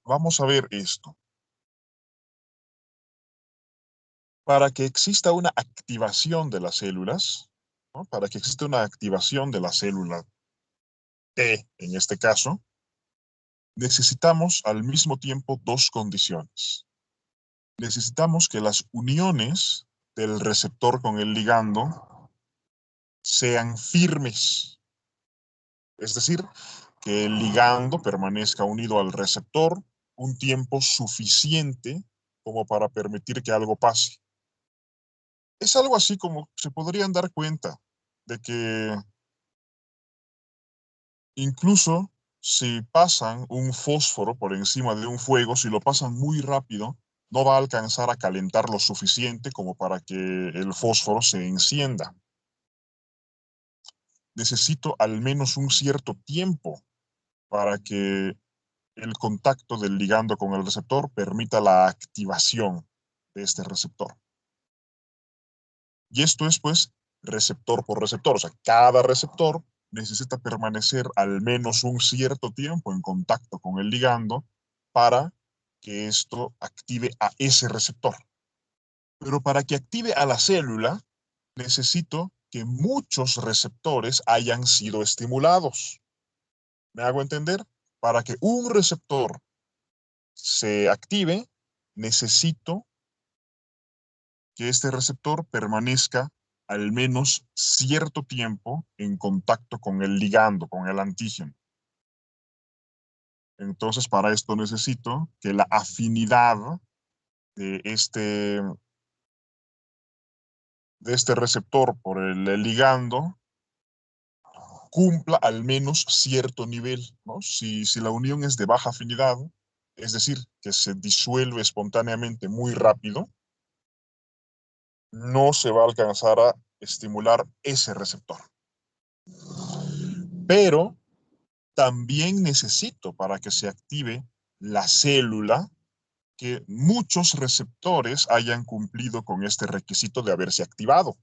vamos a ver esto. Para que exista una activación de las células, ¿no? Para que exista una activación de la célula T, en este caso, necesitamos al mismo tiempo dos condiciones. Necesitamos que las uniones del receptor con el ligando sean firmes, es decir, que el ligando permanezca unido al receptor un tiempo suficiente como para permitir que algo pase. Es algo así como se podrían dar cuenta de que incluso si pasan un fósforo por encima de un fuego, si lo pasan muy rápido, no va a alcanzar a calentar lo suficiente como para que el fósforo se encienda. Necesito al menos un cierto tiempo para que el contacto del ligando con el receptor permita la activación de este receptor. Y esto es, pues, receptor por receptor. O sea, cada receptor necesita permanecer al menos un cierto tiempo en contacto con el ligando para que esto active a ese receptor. Pero para que active a la célula, necesito que muchos receptores hayan sido estimulados. ¿Me hago entender? Para que un receptor se active, necesito que este receptor permanezca al menos cierto tiempo en contacto con el ligando, con el antígeno. Entonces, para esto necesito que la afinidad de este receptor por el ligando cumpla al menos cierto nivel, ¿no? Si la unión es de baja afinidad, es decir, que se disuelve espontáneamente muy rápido, no se va a alcanzar a estimular ese receptor. Pero también necesito para que se active la célula que muchos receptores hayan cumplido con este requisito de haberse activado.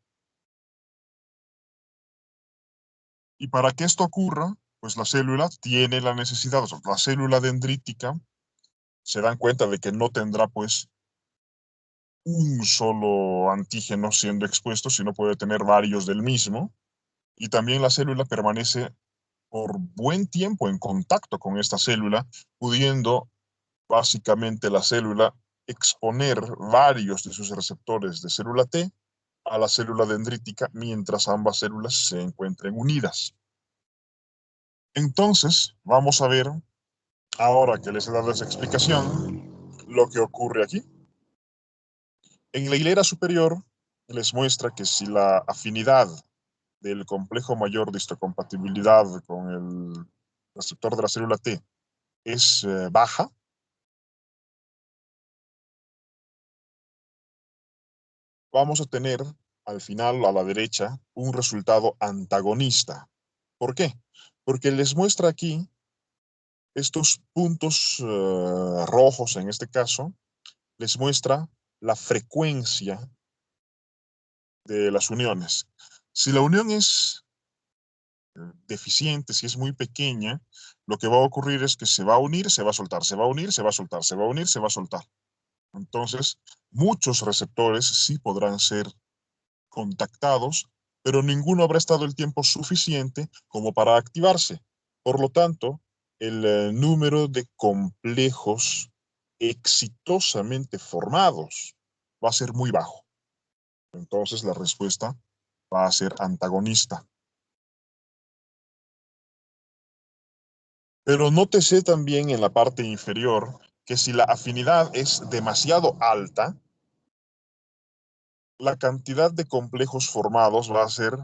Y para que esto ocurra, pues la célula tiene la necesidad, o sea, la célula dendrítica se dan cuenta de que no tendrá pues un solo antígeno siendo expuesto, sino puede tener varios del mismo. Y también la célula permanece por buen tiempo en contacto con esta célula, pudiendo básicamente la célula exponer varios de sus receptores de célula T a la célula dendrítica mientras ambas células se encuentren unidas. Entonces, vamos a ver, ahora que les he dado esa explicación, lo que ocurre aquí. En la hilera superior les muestra que si la afinidad del complejo mayor de histocompatibilidad con el receptor de la célula T es baja, vamos a tener al final, a la derecha, un resultado antagonista. ¿Por qué? Porque les muestra aquí estos puntos rojos, en este caso, les muestra la frecuencia de las uniones. Si la unión es deficiente, si es muy pequeña, lo que va a ocurrir es que se va a unir, se va a soltar, se va a unir, se va a soltar, se va a unir, se va a soltar. Entonces, muchos receptores sí podrán ser contactados, pero ninguno habrá estado el tiempo suficiente como para activarse. Por lo tanto, el número de complejos exitosamente formados va a ser muy bajo. Entonces, la respuesta va a ser antagonista. Pero nótese también en la parte inferior que si la afinidad es demasiado alta, la cantidad de complejos formados va a ser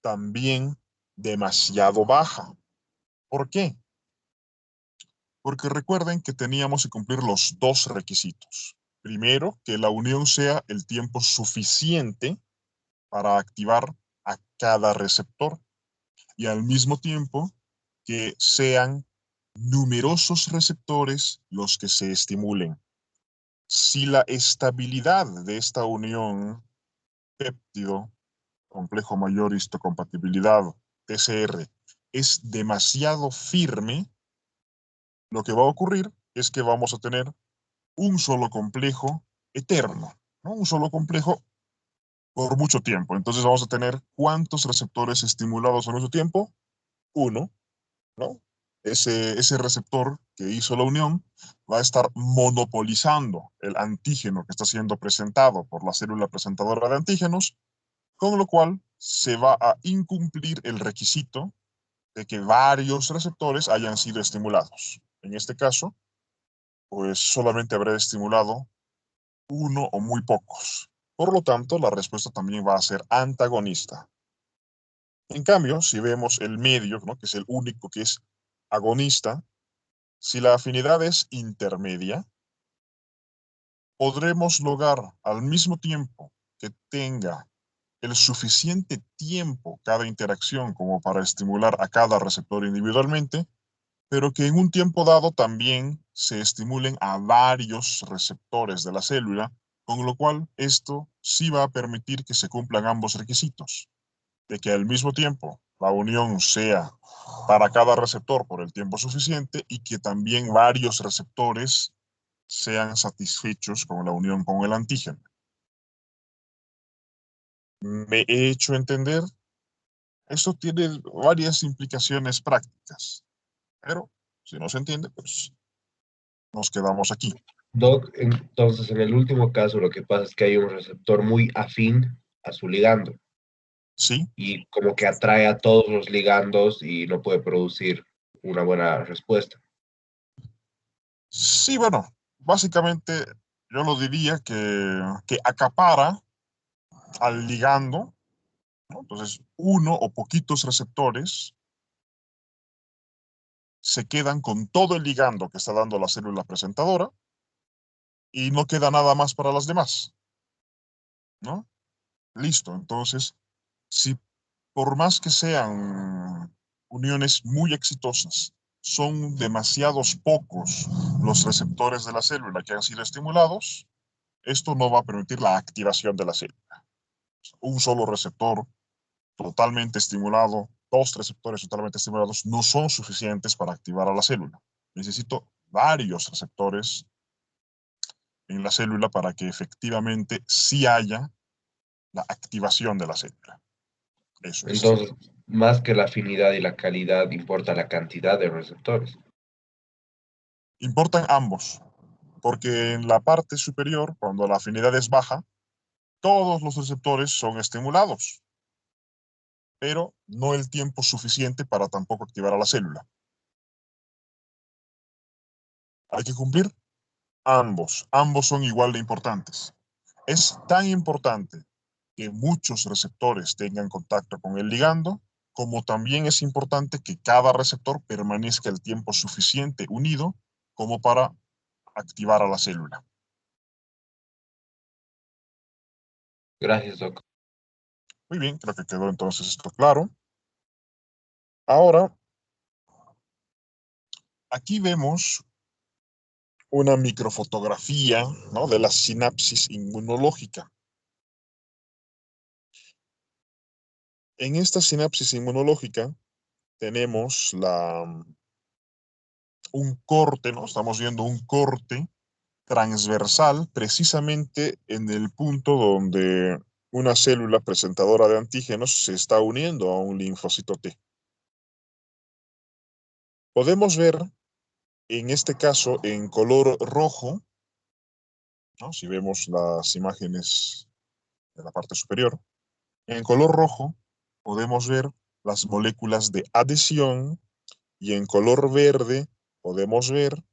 también demasiado baja. ¿Por qué? Porque recuerden que teníamos que cumplir los dos requisitos. Primero, que la unión sea el tiempo suficiente para activar a cada receptor y al mismo tiempo que sean numerosos receptores los que se estimulen. Si la estabilidad de esta unión péptido, complejo mayor histocompatibilidad, TCR, es demasiado firme, lo que va a ocurrir es que vamos a tener un solo complejo eterno, ¿no? Un solo complejo por mucho tiempo. Entonces vamos a tener ¿cuántos receptores estimulados al mismo tiempo? Uno, ¿no? Ese receptor que hizo la unión va a estar monopolizando el antígeno que está siendo presentado por la célula presentadora de antígenos, con lo cual se va a incumplir el requisito de que varios receptores hayan sido estimulados. En este caso, pues solamente habrá estimulado uno o muy pocos. Por lo tanto, la respuesta también va a ser antagonista. En cambio, si vemos el medio, ¿no? Que es el único que es agonista, si la afinidad es intermedia, podremos lograr al mismo tiempo que tenga el suficiente tiempo cada interacción como para estimular a cada receptor individualmente, pero que en un tiempo dado también se estimulen a varios receptores de la célula, con lo cual esto sí va a permitir que se cumplan ambos requisitos, de que al mismo tiempo la unión sea para cada receptor por el tiempo suficiente y que también varios receptores sean satisfechos con la unión con el antígeno. ¿Me he hecho entender? Esto tiene varias implicaciones prácticas, pero si no se entiende, pues nos quedamos aquí. Doc, entonces en el último caso lo que pasa es que hay un receptor muy afín a su ligando Sí, y como que atrae a todos los ligandos y no puede producir una buena respuesta. sí, bueno, básicamente yo lo diría que acapara al ligando, ¿no? Entonces uno o poquitos receptores se quedan con todo el ligando que está dando la célula presentadora y no queda nada más para las demás, ¿no? Listo, entonces, si por más que sean uniones muy exitosas, son demasiados pocos los receptores de la célula que han sido estimulados, esto no va a permitir la activación de la célula. Un solo receptor totalmente estimulado, dos receptores totalmente estimulados, no son suficientes para activar a la célula. Necesito varios receptores en la célula para que efectivamente sí haya la activación de la célula. Eso es. Entonces, más que la afinidad y la calidad, importa la cantidad de receptores. Importan ambos, porque en la parte superior, cuando la afinidad es baja, todos los receptores son estimulados, pero no el tiempo suficiente para tampoco activar a la célula. Hay que cumplir ambos son igual de importantes. Es tan importante que muchos receptores tengan contacto con el ligando, como también es importante que cada receptor permanezca el tiempo suficiente unido como para activar a la célula. Gracias, Doc. Muy bien, creo que quedó entonces esto claro. Ahora, aquí vemos una microfotografía, ¿no? De la sinapsis inmunológica. En esta sinapsis inmunológica tenemos un corte, ¿no? Estamos viendo un corte transversal precisamente en el punto donde una célula presentadora de antígenos se está uniendo a un linfocito T. Podemos ver en este caso en color rojo, ¿no? Si vemos las imágenes de la parte superior, en color rojo podemos ver las moléculas de adhesión y en color verde podemos ver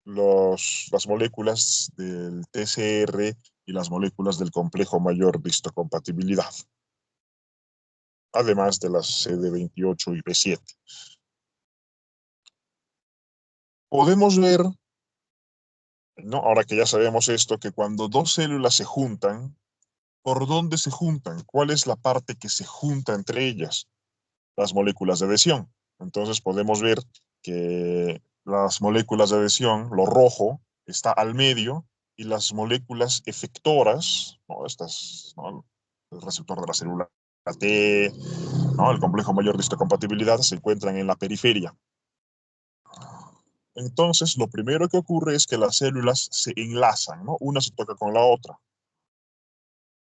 las moléculas del TCR y las moléculas del complejo mayor de histocompatibilidad, además de las CD28 y B7. Podemos ver, ¿no? Ahora que ya sabemos esto, que cuando dos células se juntan, ¿por dónde se juntan? ¿Cuál es la parte que se junta entre ellas? Las moléculas de adhesión. Entonces podemos ver que las moléculas de adhesión, lo rojo, está al medio y las moléculas efectoras, ¿no? Estas, ¿no? El receptor de la célula T, ¿no? El complejo mayor de histocompatibilidad, se encuentran en la periferia. Entonces, lo primero que ocurre es que las células se enlazan, ¿no? Una se toca con la otra.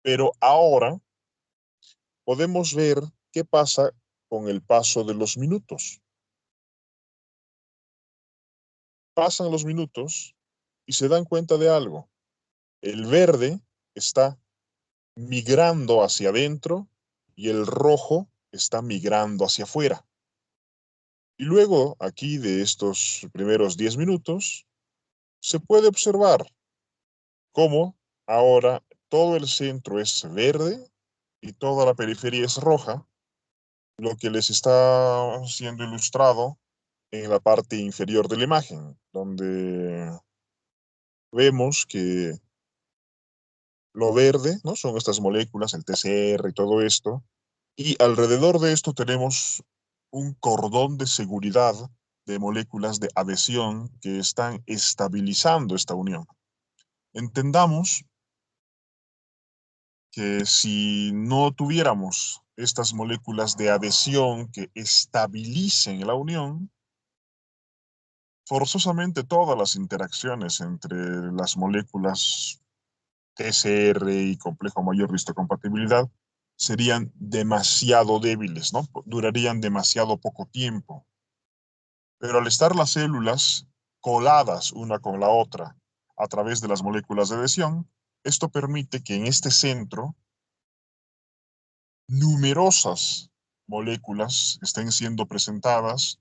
Pero ahora podemos ver qué pasa con el paso de los minutos. Pasan los minutos y se dan cuenta de algo. El verde está migrando hacia adentro y el rojo está migrando hacia afuera. Y luego, aquí de estos primeros 10 minutos, se puede observar cómo ahora todo el centro es verde y toda la periferia es roja, lo que les está siendo ilustrado en la parte inferior de la imagen, donde vemos que lo verde, ¿no? Son estas moléculas, el TCR y todo esto, y alrededor de esto tenemos un cordón de seguridad de moléculas de adhesión que están estabilizando esta unión. Entendamos que si no tuviéramos estas moléculas de adhesión que estabilicen la unión, forzosamente todas las interacciones entre las moléculas TCR y complejo mayor de histocompatibilidad serían demasiado débiles, ¿no? Durarían demasiado poco tiempo. Pero al estar las células coladas una con la otra a través de las moléculas de adhesión, esto permite que en este centro numerosas moléculas estén siendo presentadas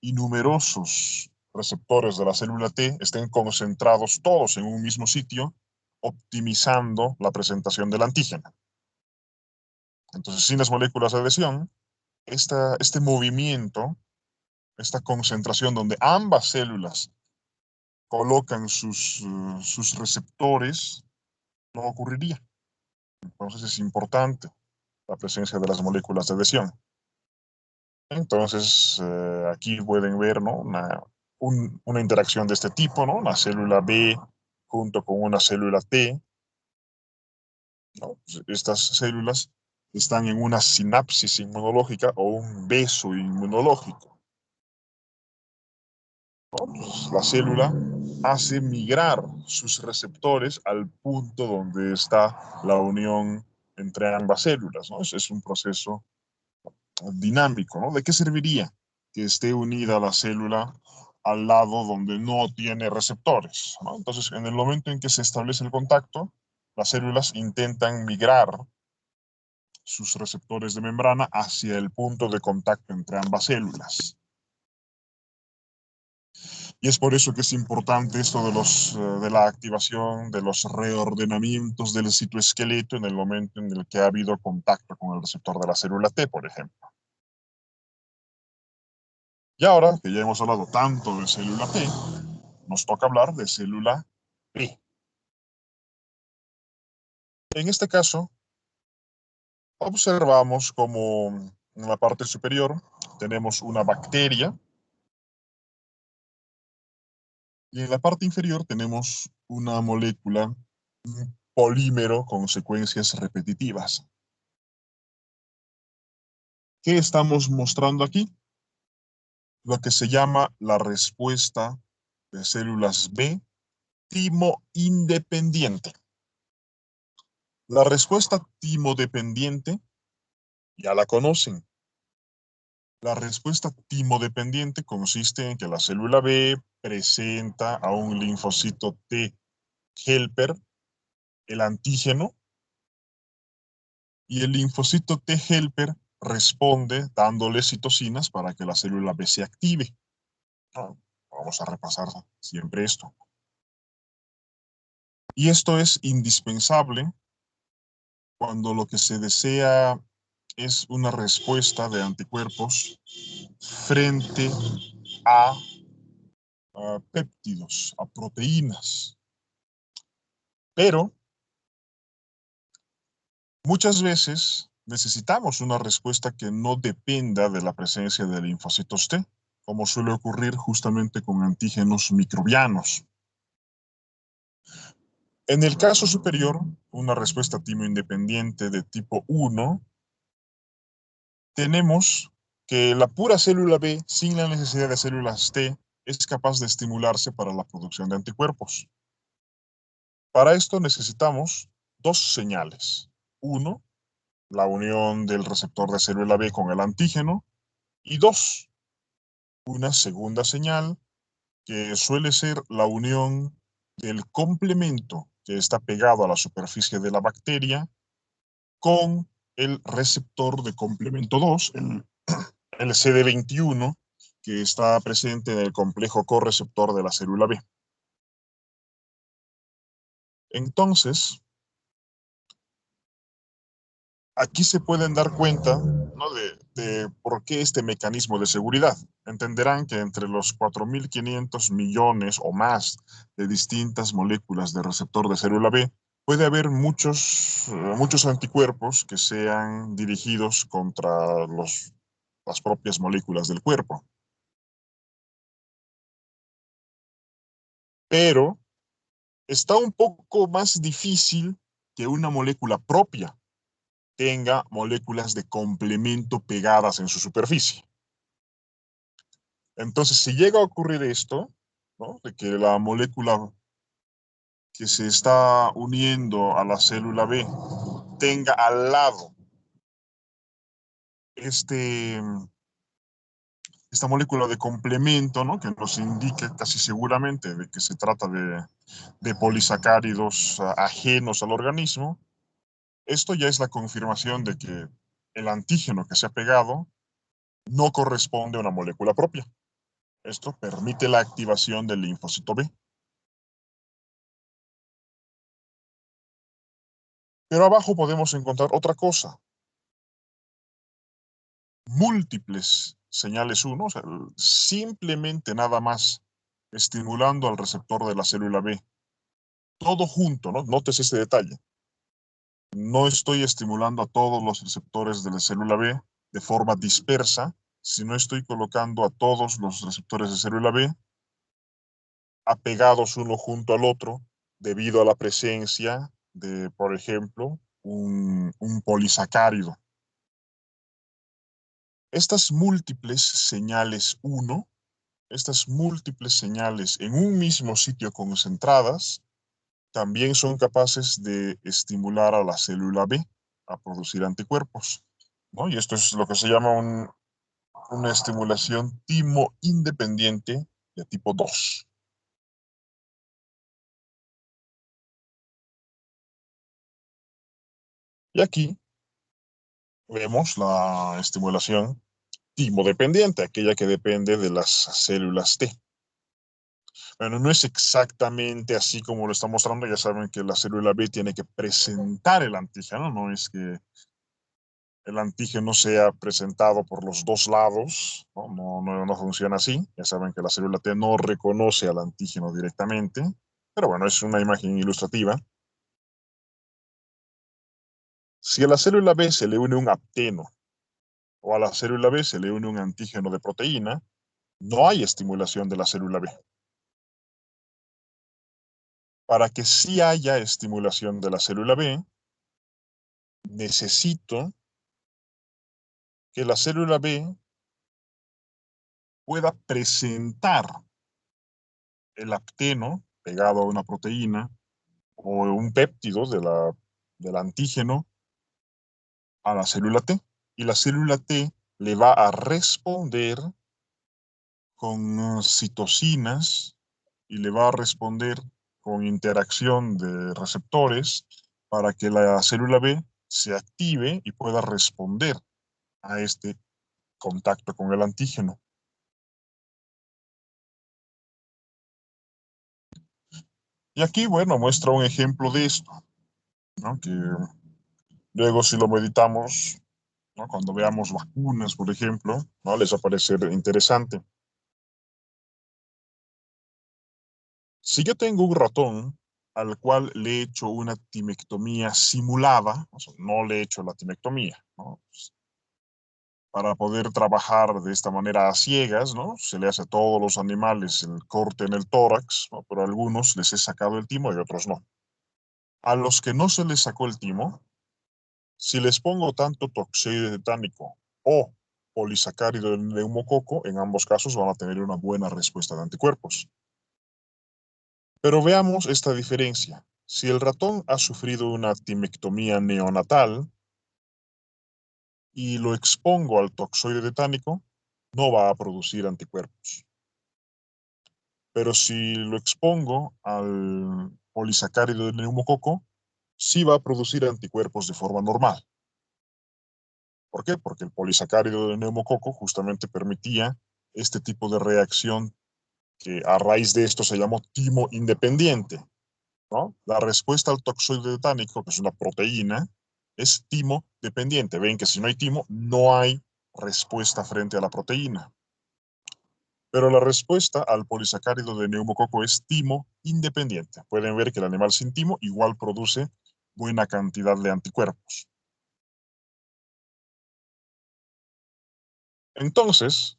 y numerosos receptores de la célula T estén concentrados todos en un mismo sitio, optimizando la presentación del antígeno. Entonces, sin las moléculas de adhesión, este movimiento, esta concentración donde ambas células colocan sus receptores, no ocurriría. Entonces es importante la presencia de las moléculas de adhesión. Entonces, aquí pueden ver, ¿no? Una interacción de este tipo, ¿no? Una célula B junto con una célula T, ¿no? Estas células están en una sinapsis inmunológica o un beso inmunológico, ¿no? Pues la célula hace migrar sus receptores al punto donde está la unión entre ambas células, ¿no? Ese es un proceso dinámico, ¿no? ¿De qué serviría que esté unida la célula al lado donde no tiene receptores, ¿no? Entonces, en el momento en que se establece el contacto, las células intentan migrar sus receptores de membrana hacia el punto de contacto entre ambas células. Y es por eso que es importante esto de la activación, de los reordenamientos del citoesqueleto en el momento en el que ha habido contacto con el receptor de la célula T, por ejemplo. Y ahora que ya hemos hablado tanto de célula T, nos toca hablar de célula B. En este caso, observamos como en la parte superior tenemos una bacteria y en la parte inferior tenemos una molécula, un polímero con secuencias repetitivas. ¿Qué estamos mostrando aquí? Lo que se llama la respuesta de células B timo-independiente. La respuesta timo-dependiente ya la conocen. La respuesta timo-dependiente consiste en que la célula B presenta a un linfocito T helper el antígeno y el linfocito T helper responde dándole citocinas para que la célula B se active. Vamos a repasar siempre esto. Y esto es indispensable cuando lo que se desea es una respuesta de anticuerpos frente a péptidos, a proteínas. Pero muchas veces necesitamos una respuesta que no dependa de la presencia de linfocitos T, como suele ocurrir justamente con antígenos microbianos. En el caso superior, una respuesta timo-independiente de tipo 1, tenemos que la pura célula B, sin la necesidad de células T, es capaz de estimularse para la producción de anticuerpos. Para esto necesitamos dos señales. Uno, la unión del receptor de célula B con el antígeno. Y dos, una segunda señal que suele ser la unión del complemento que está pegado a la superficie de la bacteria con el receptor de complemento 2, el CD21, que está presente en el complejo correceptor de la célula B. Entonces, aquí se pueden dar cuenta, ¿no?, de por qué este mecanismo de seguridad. Entenderán que entre los 4.500 millones o más de distintas moléculas de receptor de célula B, puede haber muchos anticuerpos que sean dirigidos contra las propias moléculas del cuerpo. Pero está un poco más difícil que una molécula propia tenga moléculas de complemento pegadas en su superficie. Entonces, si llega a ocurrir esto, ¿no?, de que la molécula que se está uniendo a la célula B tenga al lado este, esta molécula de complemento, ¿no?, que nos indique casi seguramente de que se trata de polisacáridos ajenos al organismo, esto ya es la confirmación de que el antígeno que se ha pegado no corresponde a una molécula propia. Esto permite la activación del linfocito B. Pero abajo podemos encontrar otra cosa. Múltiples señales 1, o sea, simplemente nada más estimulando al receptor de la célula B. Todo junto, ¿no? Notes este detalle. No estoy estimulando a todos los receptores de la célula B de forma dispersa, sino estoy colocando a todos los receptores de célula B apegados uno junto al otro debido a la presencia de, por ejemplo, un polisacárido. Estas múltiples señales 1, estas múltiples señales en un mismo sitio concentradas, también son capaces de estimular a la célula B a producir anticuerpos, ¿no? Y esto es lo que se llama una estimulación timo-independiente de tipo 2. Y aquí vemos la estimulación timo-dependiente, aquella que depende de las células T. Bueno, no es exactamente así como lo está mostrando. Ya saben que la célula B tiene que presentar el antígeno, no es que el antígeno sea presentado por los dos lados, ¿no? No funciona así. Ya saben que la célula T no reconoce al antígeno directamente, pero bueno, es una imagen ilustrativa. Si a la célula B se le une un apteno o a la célula B se le une un antígeno de proteína, no hay estimulación de la célula B. Para que sí haya estimulación de la célula B, necesito que la célula B pueda presentar el apteno pegado a una proteína o un péptido del antígeno a la célula T. Y la célula T le va a responder con citocinas y le va a responder con interacción de receptores para que la célula B se active y pueda responder a este contacto con el antígeno. Y aquí, bueno, muestra un ejemplo de esto, ¿no?, que luego si lo meditamos, ¿no?, cuando veamos vacunas, por ejemplo, ¿no?, les va a parecer interesante. Si yo tengo un ratón al cual le he hecho una timectomía simulada, o sea, no le he hecho la timectomía, ¿no?, para poder trabajar de esta manera a ciegas, ¿no? Se le hace a todos los animales el corte en el tórax, ¿no?, pero a algunos les he sacado el timo y a otros no. A los que no se les sacó el timo, si les pongo tanto toxide tetánico o polisacárido del neumococo, en ambos casos van a tener una buena respuesta de anticuerpos. Pero veamos esta diferencia. Si el ratón ha sufrido una timectomía neonatal y lo expongo al toxoide tetánico, no va a producir anticuerpos. Pero si lo expongo al polisacárido del neumococo, sí va a producir anticuerpos de forma normal. ¿Por qué? Porque el polisacárido del neumococo justamente permitía este tipo de reacción que a raíz de esto se llamó timo independiente, ¿no? La respuesta al toxoide tetánico, que es una proteína, es timo dependiente. Ven que si no hay timo, no hay respuesta frente a la proteína. Pero la respuesta al polisacárido de neumococo es timo independiente. Pueden ver que el animal sin timo igual produce buena cantidad de anticuerpos. Entonces,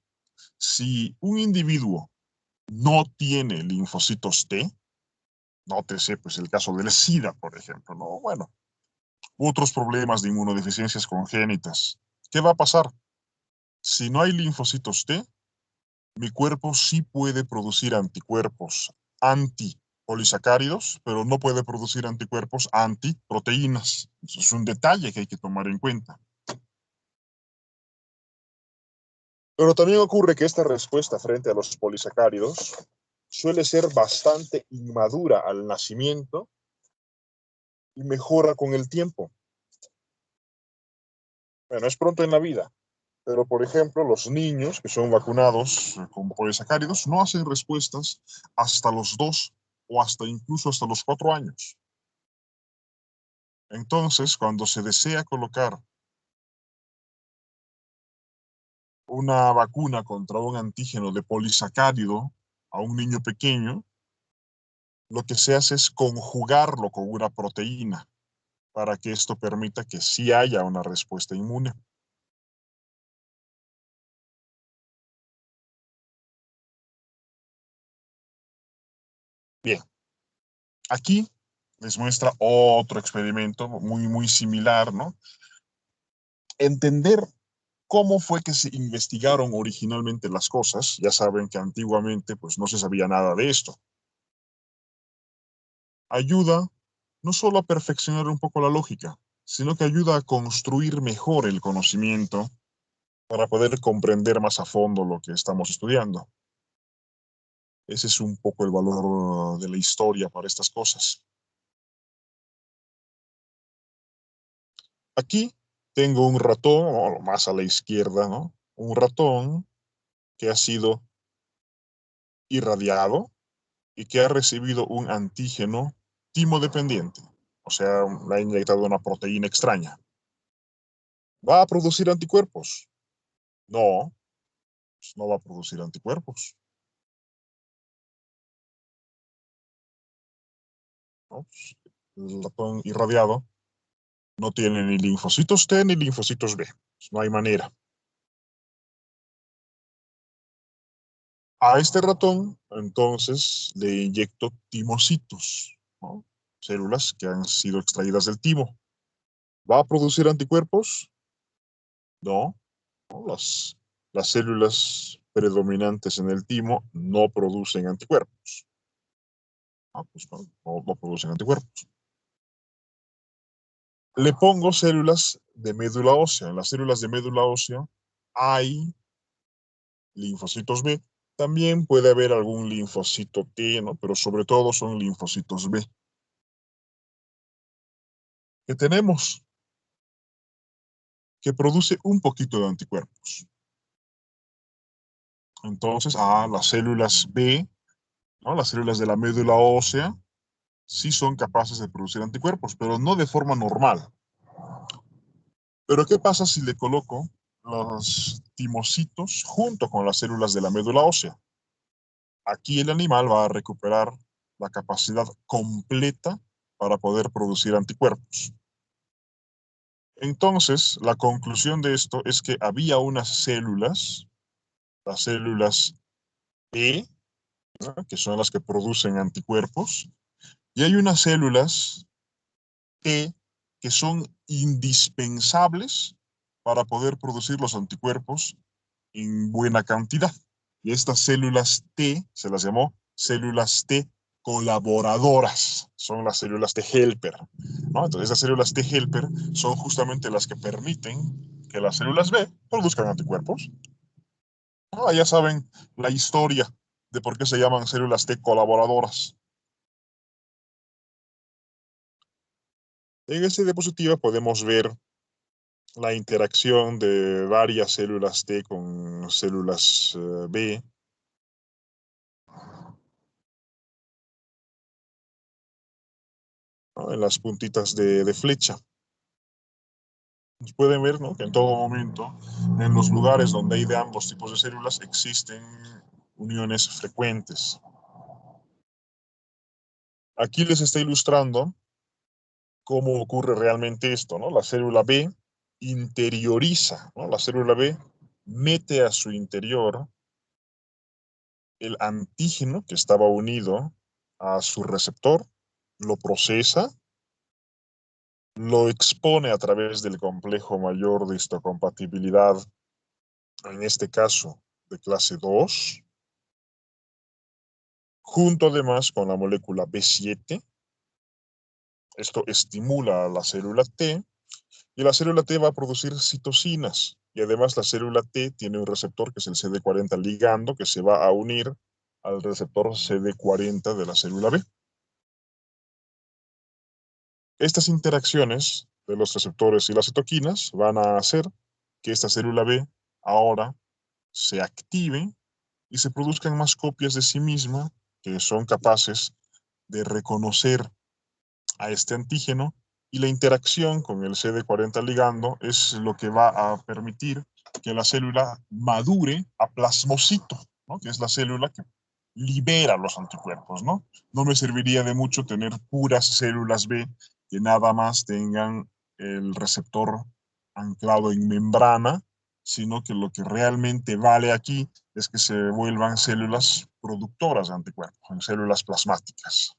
si un individuo no tiene linfocitos T, nótese pues el caso del SIDA, por ejemplo, ¿no? Bueno, otros problemas de inmunodeficiencias congénitas. ¿Qué va a pasar? Si no hay linfocitos T, mi cuerpo sí puede producir anticuerpos antipolisacáridos, pero no puede producir anticuerpos antiproteínas. Eso es un detalle que hay que tomar en cuenta. Pero también ocurre que esta respuesta frente a los polisacáridos suele ser bastante inmadura al nacimiento y mejora con el tiempo. Bueno, es pronto en la vida, pero por ejemplo, los niños que son vacunados con polisacáridos no hacen respuestas hasta los 2 o hasta incluso hasta los 4 años. Entonces, cuando se desea colocar una vacuna contra un antígeno de polisacárido a un niño pequeño, lo que se hace es conjugarlo con una proteína para que esto permita que sí haya una respuesta inmune. Bien, aquí les muestra otro experimento muy similar, ¿no? Entender cómo fue que se investigaron originalmente las cosas. Ya saben que antiguamente pues no se sabía nada de esto. Ayuda no solo a perfeccionar un poco la lógica, sino que ayuda a construir mejor el conocimiento para poder comprender más a fondo lo que estamos estudiando. Ese es un poco el valor de la historia para estas cosas. Aquí tengo un ratón, o más a la izquierda, ¿no? Un ratón que ha sido irradiado y que ha recibido un antígeno timodependiente. O sea, le ha inyectado una proteína extraña. ¿Va a producir anticuerpos? No, pues no va a producir anticuerpos, ¿no? Pues el ratón irradiado no tiene ni linfocitos T ni linfocitos B. Pues no hay manera. A este ratón, entonces, le inyecto timocitos, ¿no? Células que han sido extraídas del timo. ¿Va a producir anticuerpos? No, ¿no? Las células predominantes en el timo no producen anticuerpos. Ah, pues no producen anticuerpos. Le pongo células de médula ósea. En las células de médula ósea hay linfocitos B. También puede haber algún linfocito T, ¿no? Pero sobre todo son linfocitos B. ¿Qué tenemos? Que produce un poquito de anticuerpos. Entonces, las células B, ¿no? Las células de la médula ósea, sí son capaces de producir anticuerpos, pero no de forma normal. Pero ¿qué pasa si le coloco los timocitos junto con las células de la médula ósea? Aquí el animal va a recuperar la capacidad completa para poder producir anticuerpos. Entonces, la conclusión de esto es que había unas células, las células E, ¿no? Que son las que producen anticuerpos, y hay unas células T que son indispensables para poder producir los anticuerpos en buena cantidad. Y estas células T se las llamó células T colaboradoras, son las células T helper, ¿no? Entonces esas células T helper son justamente las que permiten que las células B produzcan anticuerpos. ¿No? Ya saben la historia de por qué se llaman células T colaboradoras. En esta diapositiva podemos ver la interacción de varias células T con células B. ¿No? En las puntitas de flecha. Pueden ver, ¿no?, que en todo momento, en los lugares donde hay de ambos tipos de células, existen uniones frecuentes. Aquí les está ilustrando cómo ocurre realmente esto, ¿no? La célula B interioriza, ¿no? La célula B mete a su interior el antígeno que estaba unido a su receptor, lo procesa, lo expone a través del complejo mayor de histocompatibilidad, en este caso de clase 2, junto además con la molécula B7. Esto estimula a la célula T y la célula T va a producir citocinas. Y además la célula T tiene un receptor que es el CD40 ligando que se va a unir al receptor CD40 de la célula B. Estas interacciones de los receptores y las citoquinas van a hacer que esta célula B ahora se active y se produzcan más copias de sí misma que son capaces de reconocer a este antígeno, y la interacción con el CD40 ligando es lo que va a permitir que la célula madure a plasmocito, ¿no?, que es la célula que libera los anticuerpos, ¿no? No me serviría de mucho tener puras células B que nada más tengan el receptor anclado en membrana, sino que lo que realmente vale aquí es que se vuelvan células productoras de anticuerpos, en células plasmáticas.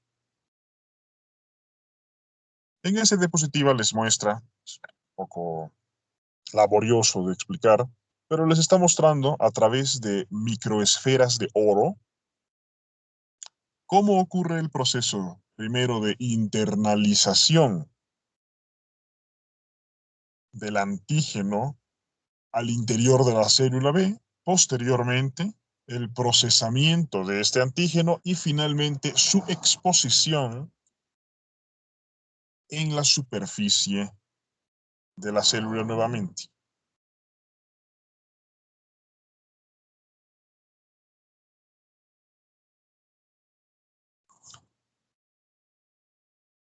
En esa diapositiva les muestra, es un poco laborioso de explicar, pero les está mostrando a través de microesferas de oro cómo ocurre el proceso primero de internalización del antígeno al interior de la célula B, posteriormente el procesamiento de este antígeno y finalmente su exposición en la superficie de la célula nuevamente.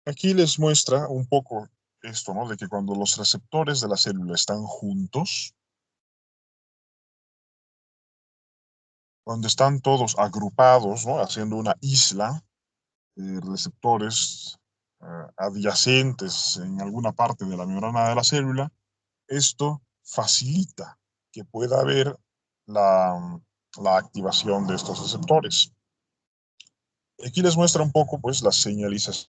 Aquí les muestra un poco esto, ¿no?, de que cuando los receptores de la célula están juntos, cuando están todos agrupados, ¿no?, haciendo una isla, receptores adyacentes en alguna parte de la membrana de la célula, esto facilita que pueda haber la activación de estos receptores. Aquí les muestra un poco, pues, la señalización.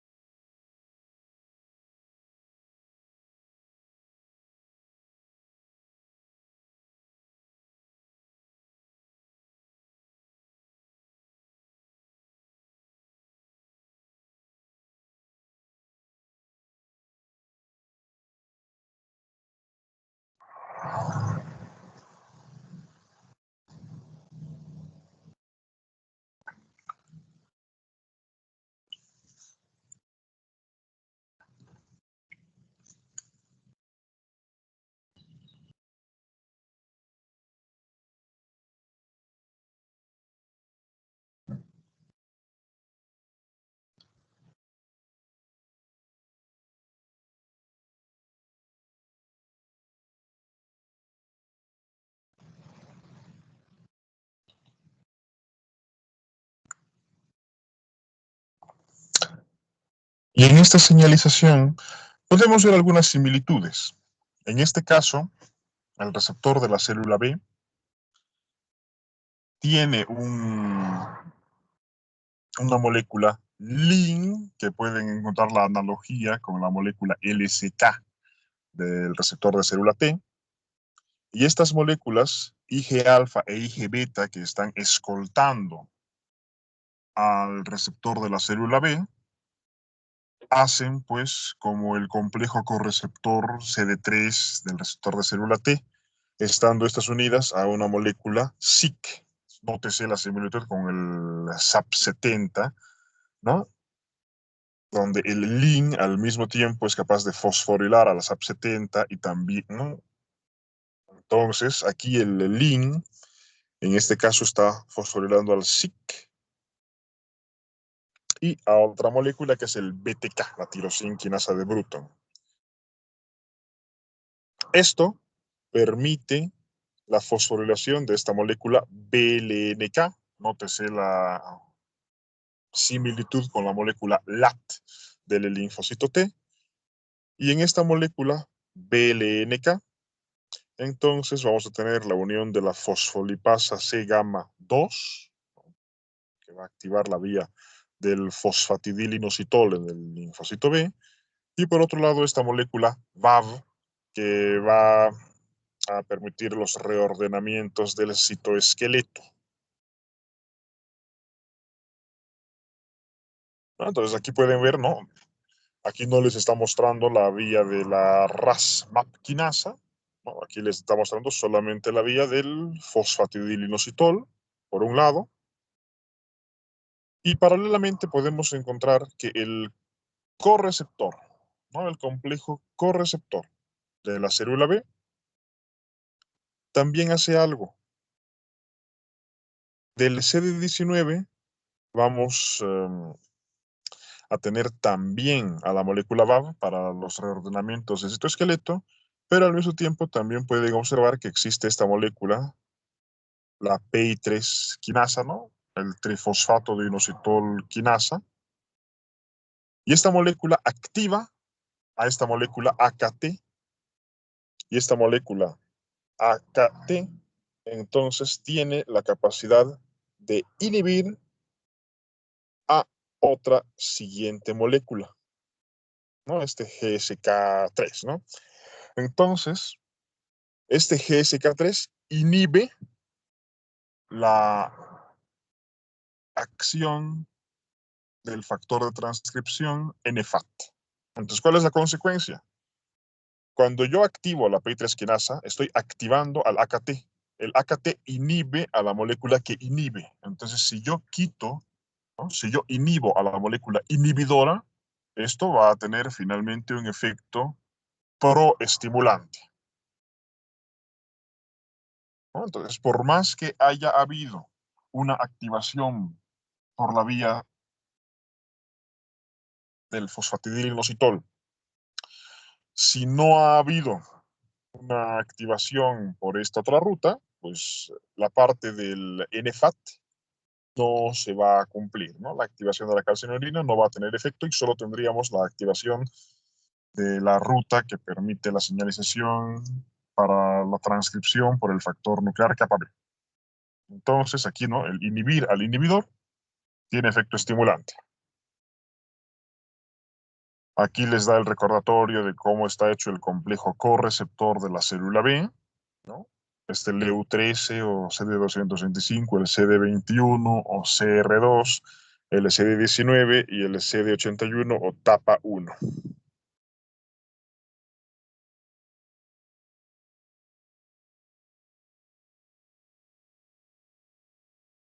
Y en esta señalización podemos ver algunas similitudes. En este caso, el receptor de la célula B tiene una molécula LIN, que pueden encontrar la analogía con la molécula LCK del receptor de célula T. Y estas moléculas, Ig alfa e Ig beta, que están escoltando al receptor de la célula B, hacen pues como el complejo correceptor CD3 del receptor de célula T, estando estas unidas a una molécula SIC. Nótese la similitud con el SAP70, ¿no? Donde el LIN al mismo tiempo es capaz de fosforilar a la SAP70 y también, ¿no? Entonces, aquí el LIN, en este caso, está fosforilando al SIC y a otra molécula que es el BTK, la tirosina quinasa de Bruton. Esto permite la fosforilación de esta molécula BLNK. Nótese la similitud con la molécula LAT del linfocito T. Y en esta molécula BLNK, entonces vamos a tener la unión de la fosfolipasa C gamma 2, que va a activar la vía del fosfatidilinositol en el linfocito B. Y por otro lado, esta molécula VAV, que va a permitir los reordenamientos del citoesqueleto. ¿No? Entonces aquí pueden ver, ¿no? Aquí no les está mostrando la vía de la RAS-MAP quinasa, ¿no? Aquí les está mostrando solamente la vía del fosfatidilinositol, por un lado, y paralelamente podemos encontrar que el correceptor, ¿no? El complejo correceptor de la célula B también hace algo. Del CD19 vamos a tener también a la molécula VAV para los reordenamientos del citoesqueleto, pero al mismo tiempo también pueden observar que existe esta molécula, la PI3 quinasa, ¿no? El trifosfato de inositol quinasa, y esta molécula activa a esta molécula AKT, y esta molécula AKT entonces tiene la capacidad de inhibir a otra siguiente molécula, ¿no? Este GSK3, ¿no? Entonces, este GSK3 inhibe la acción del factor de transcripción NFAT. Entonces, ¿cuál es la consecuencia? Cuando yo activo la PI3 quinasa, estoy activando al AKT. El AKT inhibe a la molécula que inhibe. Entonces, si yo quito, ¿no? Si yo inhibo a la molécula inhibidora, esto va a tener finalmente un efecto proestimulante, ¿no? Entonces, por más que haya habido una activación por la vía del fosfatidilinositol, si no ha habido una activación por esta otra ruta, pues la parte del NFAT no se va a cumplir, ¿no? La activación de la calcineurina no va a tener efecto y solo tendríamos la activación de la ruta que permite la señalización para la transcripción por el factor nuclear kappa B. Entonces, aquí, ¿no? El inhibir al inhibidor tiene efecto estimulante. Aquí les da el recordatorio de cómo está hecho el complejo correceptor de la célula B, ¿no? Este LEU13 o CD225, el CD21 o CR2, el CD19 y el CD81 o TAPA1.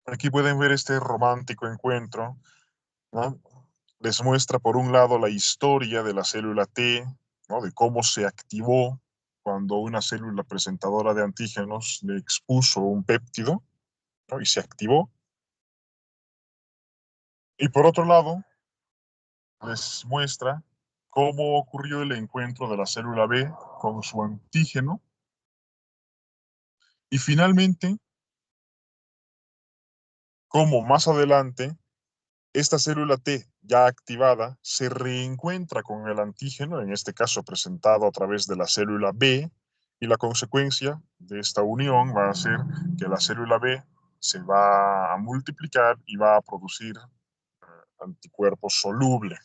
Aquí pueden ver este romántico encuentro, ¿no? Les muestra por un lado la historia de la célula T, ¿no? De cómo se activó cuando una célula presentadora de antígenos le expuso un péptido, ¿no? Y se activó. Y por otro lado, les muestra cómo ocurrió el encuentro de la célula B con su antígeno y finalmente cómo más adelante esta célula T ya activada se reencuentra con el antígeno, en este caso presentado a través de la célula B, y la consecuencia de esta unión va a ser que la célula B se va a multiplicar y va a producir anticuerpos solubles.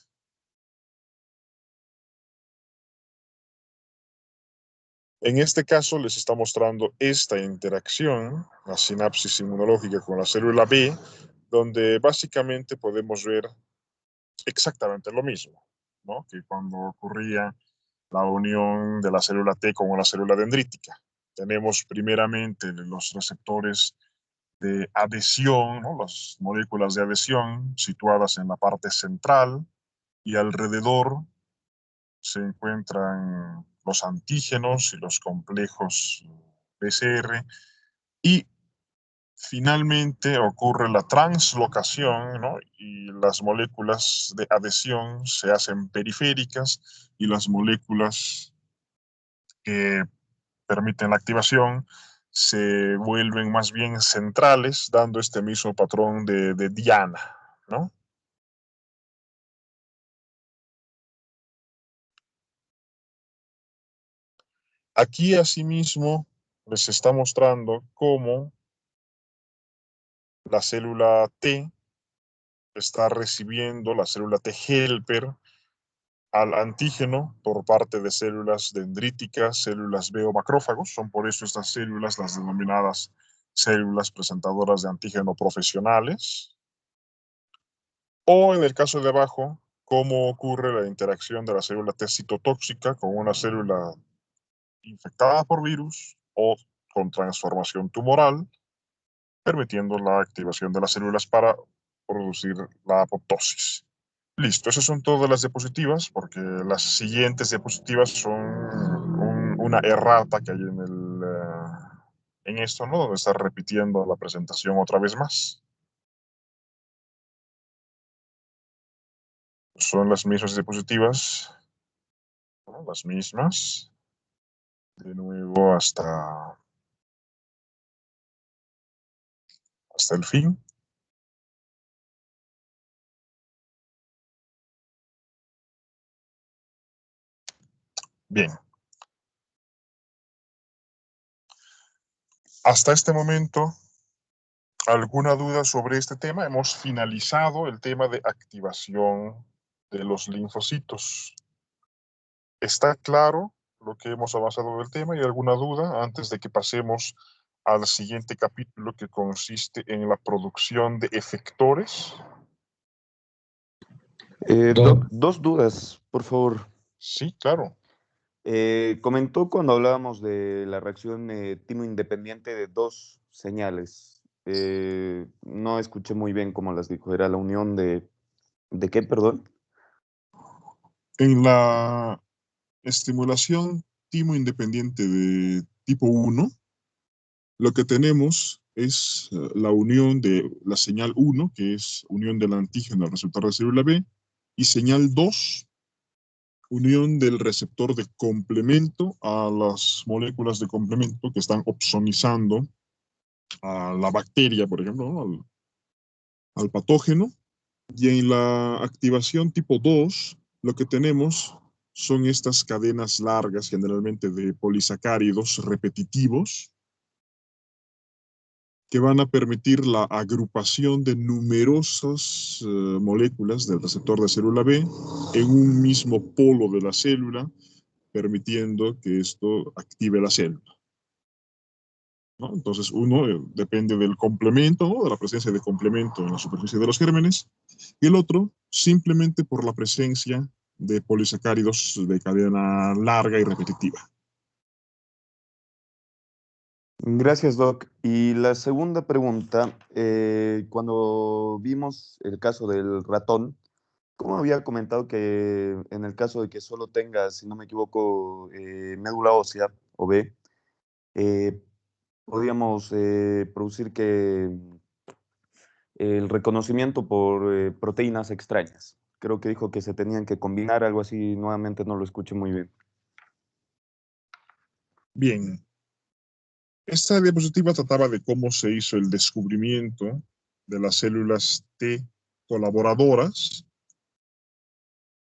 En este caso les está mostrando esta interacción, la sinapsis inmunológica con la célula B, donde básicamente podemos ver exactamente lo mismo, ¿no? Que cuando ocurría la unión de la célula T con la célula dendrítica. Tenemos primeramente los receptores de adhesión, ¿no? Las moléculas de adhesión situadas en la parte central y alrededor se encuentran los antígenos y los complejos PCR y finalmente ocurre la translocación, ¿no? Y las moléculas de adhesión se hacen periféricas y las moléculas que permiten la activación se vuelven más bien centrales, dando este mismo patrón de diana, ¿no? Aquí asimismo les está mostrando cómo la célula T está recibiendo, la célula T helper, al antígeno por parte de células dendríticas, células B o macrófagos. Son por eso estas células las denominadas células presentadoras de antígeno profesionales. O en el caso de abajo, cómo ocurre la interacción de la célula T citotóxica con una célula infectada por virus o con transformación tumoral, permitiendo la activación de las células para producir la apoptosis. Listo, esas son todas las diapositivas, porque las siguientes diapositivas son una errata que hay en esto, ¿no? Donde está repitiendo la presentación otra vez más. Son las mismas diapositivas, ¿no? Las mismas. De nuevo hasta el fin. Bien. Hasta este momento, ¿alguna duda sobre este tema? Hemos finalizado el tema de activación de los linfocitos. ¿Está claro lo que hemos avanzado del tema? ¿Y alguna duda antes de que pasemos al siguiente capítulo que consiste en la producción de efectores? Doc, Dos dudas, por favor. Sí, claro. Comentó cuando hablábamos de la reacción timo independiente de dos señales. No escuché muy bien cómo las dijo. ¿Era la unión de qué, perdón? En la estimulación timo independiente de tipo 1, lo que tenemos es la unión de la señal 1, que es unión del antígeno al receptor de célula B, y señal 2, unión del receptor de complemento a las moléculas de complemento que están opsonizando a la bacteria, por ejemplo, ¿no? al patógeno. Y en la activación tipo 2, lo que tenemos son estas cadenas largas, generalmente de polisacáridos repetitivos, que van a permitir la agrupación de numerosas moléculas del receptor de célula B en un mismo polo de la célula, permitiendo que esto active la célula, ¿no? Entonces, uno depende del complemento, ¿no? De la presencia de complemento en la superficie de los gérmenes, y el otro simplemente por la presencia de polisacáridos de cadena larga y repetitiva. Gracias, Doc. Y la segunda pregunta, cuando vimos el caso del ratón, ¿cómo había comentado que en el caso de que solo tenga, si no me equivoco, médula ósea o B, eh, podíamos producir que el reconocimiento por proteínas extrañas? Creo que dijo que se tenían que combinar, algo así, nuevamente no lo escuché muy bien. Bien, esta diapositiva trataba de cómo se hizo el descubrimiento de las células T colaboradoras,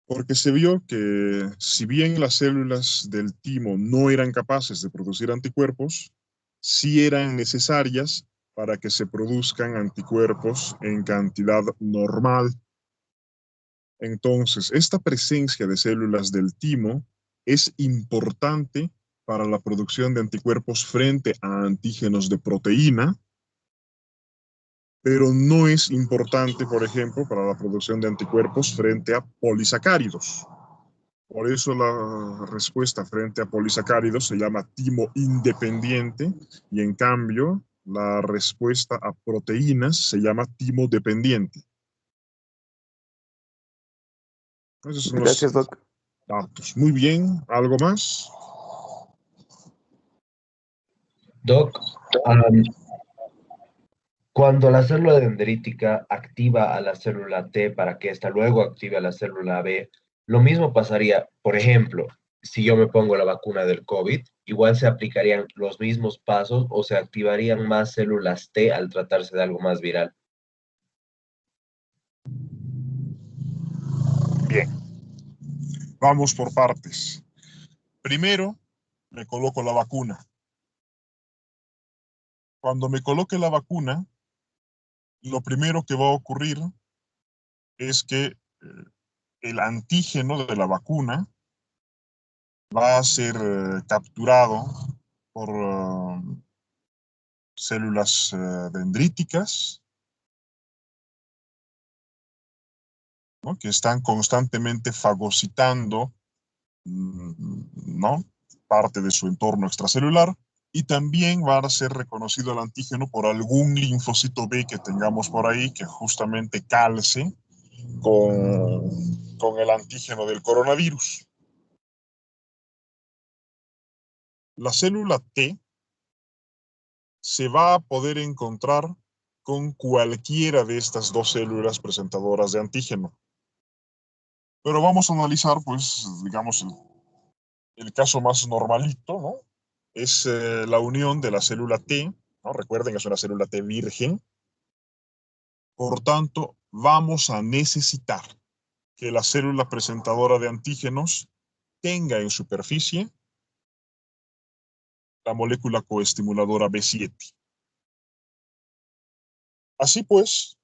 porque se vio que si bien las células del timo no eran capaces de producir anticuerpos, sí eran necesarias para que se produzcan anticuerpos en cantidad normal. Entonces, esta presencia de células del timo es importante para la producción de anticuerpos frente a antígenos de proteína, pero no es importante, por ejemplo, para la producción de anticuerpos frente a polisacáridos. Por eso la respuesta frente a polisacáridos se llama timo independiente y en cambio la respuesta a proteínas se llama timo dependiente. Esos son Gracias, los Doc. datos. Muy bien, ¿algo más? Doc, cuando la célula dendrítica activa a la célula T para que ésta luego active a la célula B, lo mismo pasaría, por ejemplo, si yo me pongo la vacuna del COVID, igual se aplicarían los mismos pasos o se activarían más células T al tratarse de algo más viral. Bien, vamos por partes. Primero, me coloco la vacuna. Cuando me coloque la vacuna, lo primero que va a ocurrir es que el antígeno de la vacuna va a ser capturado por células dendríticas, ¿no? Que están constantemente fagocitando, ¿no? Parte de su entorno extracelular y también va a ser reconocido el antígeno por algún linfocito B que tengamos por ahí que justamente calce con el antígeno del coronavirus. La célula T se va a poder encontrar con cualquiera de estas dos células presentadoras de antígeno. Pero vamos a analizar, pues, digamos, el caso más normalito, ¿no? Es la unión de la célula T, ¿no? Recuerden que es una célula T virgen. Por tanto, vamos a necesitar que la célula presentadora de antígenos tenga en superficie la molécula coestimuladora B7. Así pues,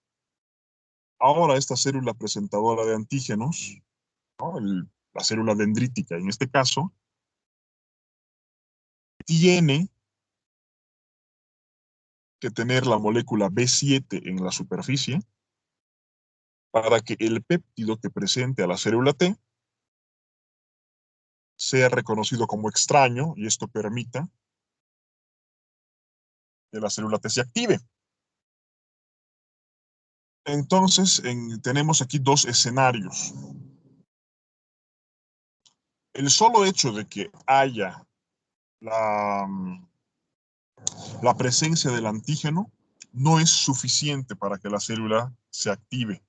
ahora esta célula presentadora de antígenos, ¿no? La célula dendrítica en este caso, tiene que tener la molécula B7 en la superficie para que el péptido que presente a la célula T sea reconocido como extraño y esto permita que la célula T se active. Entonces, tenemos aquí dos escenarios. El solo hecho de que haya la presencia del antígeno no es suficiente para que la célula se active.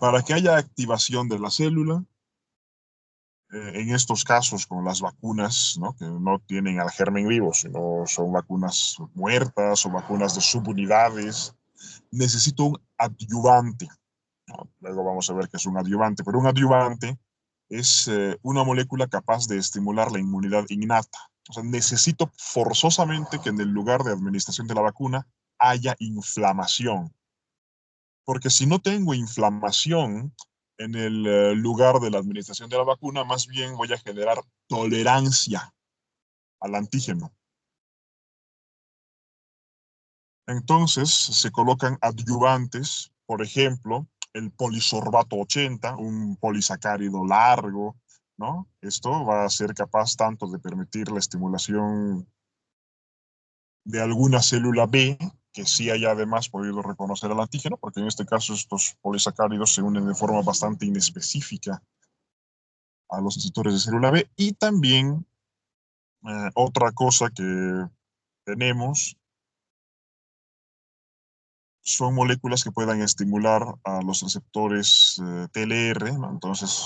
Para que haya activación de la célula, en estos casos con las vacunas, ¿no? Que no tienen al germen vivo, sino son vacunas muertas o vacunas de subunidades, necesito un adyuvante, ¿no? Luego vamos a ver qué es un adyuvante, pero un adyuvante es una molécula capaz de estimular la inmunidad innata. O sea, necesito forzosamente que en el lugar de administración de la vacuna haya inflamación. Porque si no tengo inflamación en el lugar de la administración de la vacuna, más bien voy a generar tolerancia al antígeno. Entonces se colocan adyuvantes, por ejemplo, el polisorbato 80, un polisacárido largo, ¿no? Esto va a ser capaz tanto de permitir la estimulación de alguna célula B, que sí haya además podido reconocer el antígeno, porque en este caso estos polisacáridos se unen de forma bastante inespecífica a los receptores de célula B. Y también otra cosa que tenemos son moléculas que puedan estimular a los receptores TLR, ¿no? Entonces,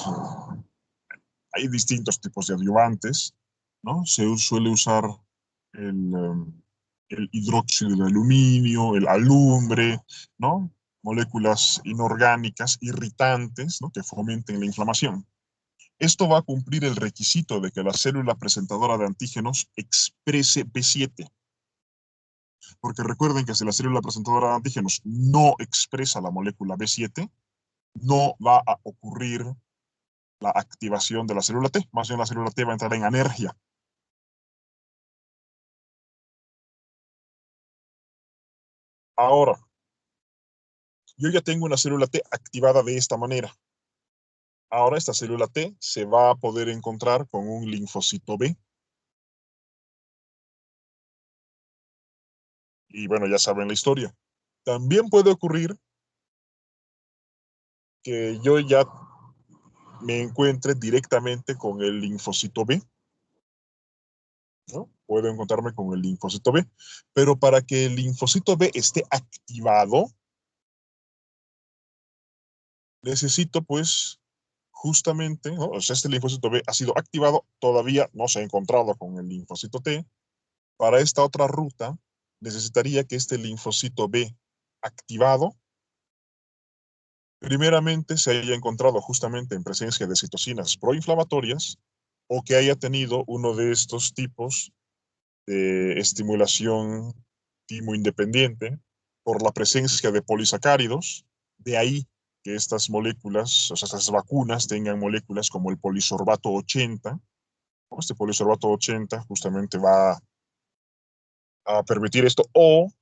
hay distintos tipos de adyuvantes, ¿no? Se suele usar el hidróxido de aluminio, el alumbre, ¿no? Moléculas inorgánicas irritantes, ¿no? Que fomenten la inflamación. Esto va a cumplir el requisito de que la célula presentadora de antígenos exprese B7. Porque recuerden que si la célula presentadora de antígenos no expresa la molécula B7, no va a ocurrir la activación de la célula T. Más bien la célula T va a entrar en anergia. Ahora, yo ya tengo una célula T activada de esta manera. Ahora esta célula T se va a poder encontrar con un linfocito B. Y bueno, ya saben la historia. También puede ocurrir que yo ya me encuentre directamente con el linfocito B, ¿no? Puedo encontrarme con el linfocito B, pero para que el linfocito B esté activado, necesito pues justamente, ¿no? O sea, este linfocito B ha sido activado, todavía no se ha encontrado con el linfocito T. Para esta otra ruta, necesitaría que este linfocito B activado, primeramente se haya encontrado justamente en presencia de citocinas proinflamatorias o que haya tenido uno de estos tipos de estimulación timoindependiente por la presencia de polisacáridos. De ahí que estas moléculas, o sea, estas vacunas tengan moléculas como el polisorbato 80. Este polisorbato 80 justamente va a permitir esto, o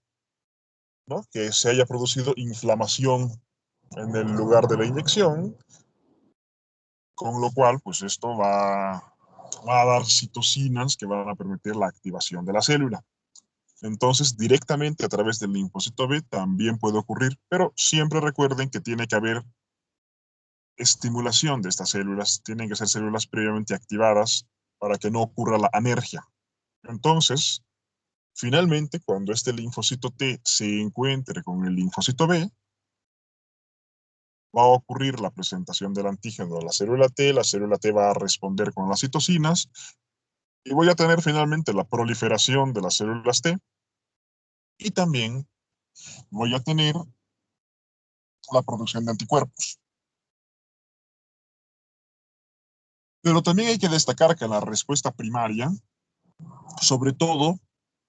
¿no? Que se haya producido inflamación en el lugar de la inyección, con lo cual pues esto va a dar citocinas que van a permitir la activación de la célula. Entonces, directamente a través del linfocito B también puede ocurrir, pero siempre recuerden que tiene que haber estimulación de estas células, tienen que ser células previamente activadas para que no ocurra la anergia. Entonces, finalmente, cuando este linfocito T se encuentre con el linfocito B, va a ocurrir la presentación del antígeno de la célula T va a responder con las citocinas y voy a tener finalmente la proliferación de las células T y también voy a tener la producción de anticuerpos. Pero también hay que destacar que la respuesta primaria, sobre todo,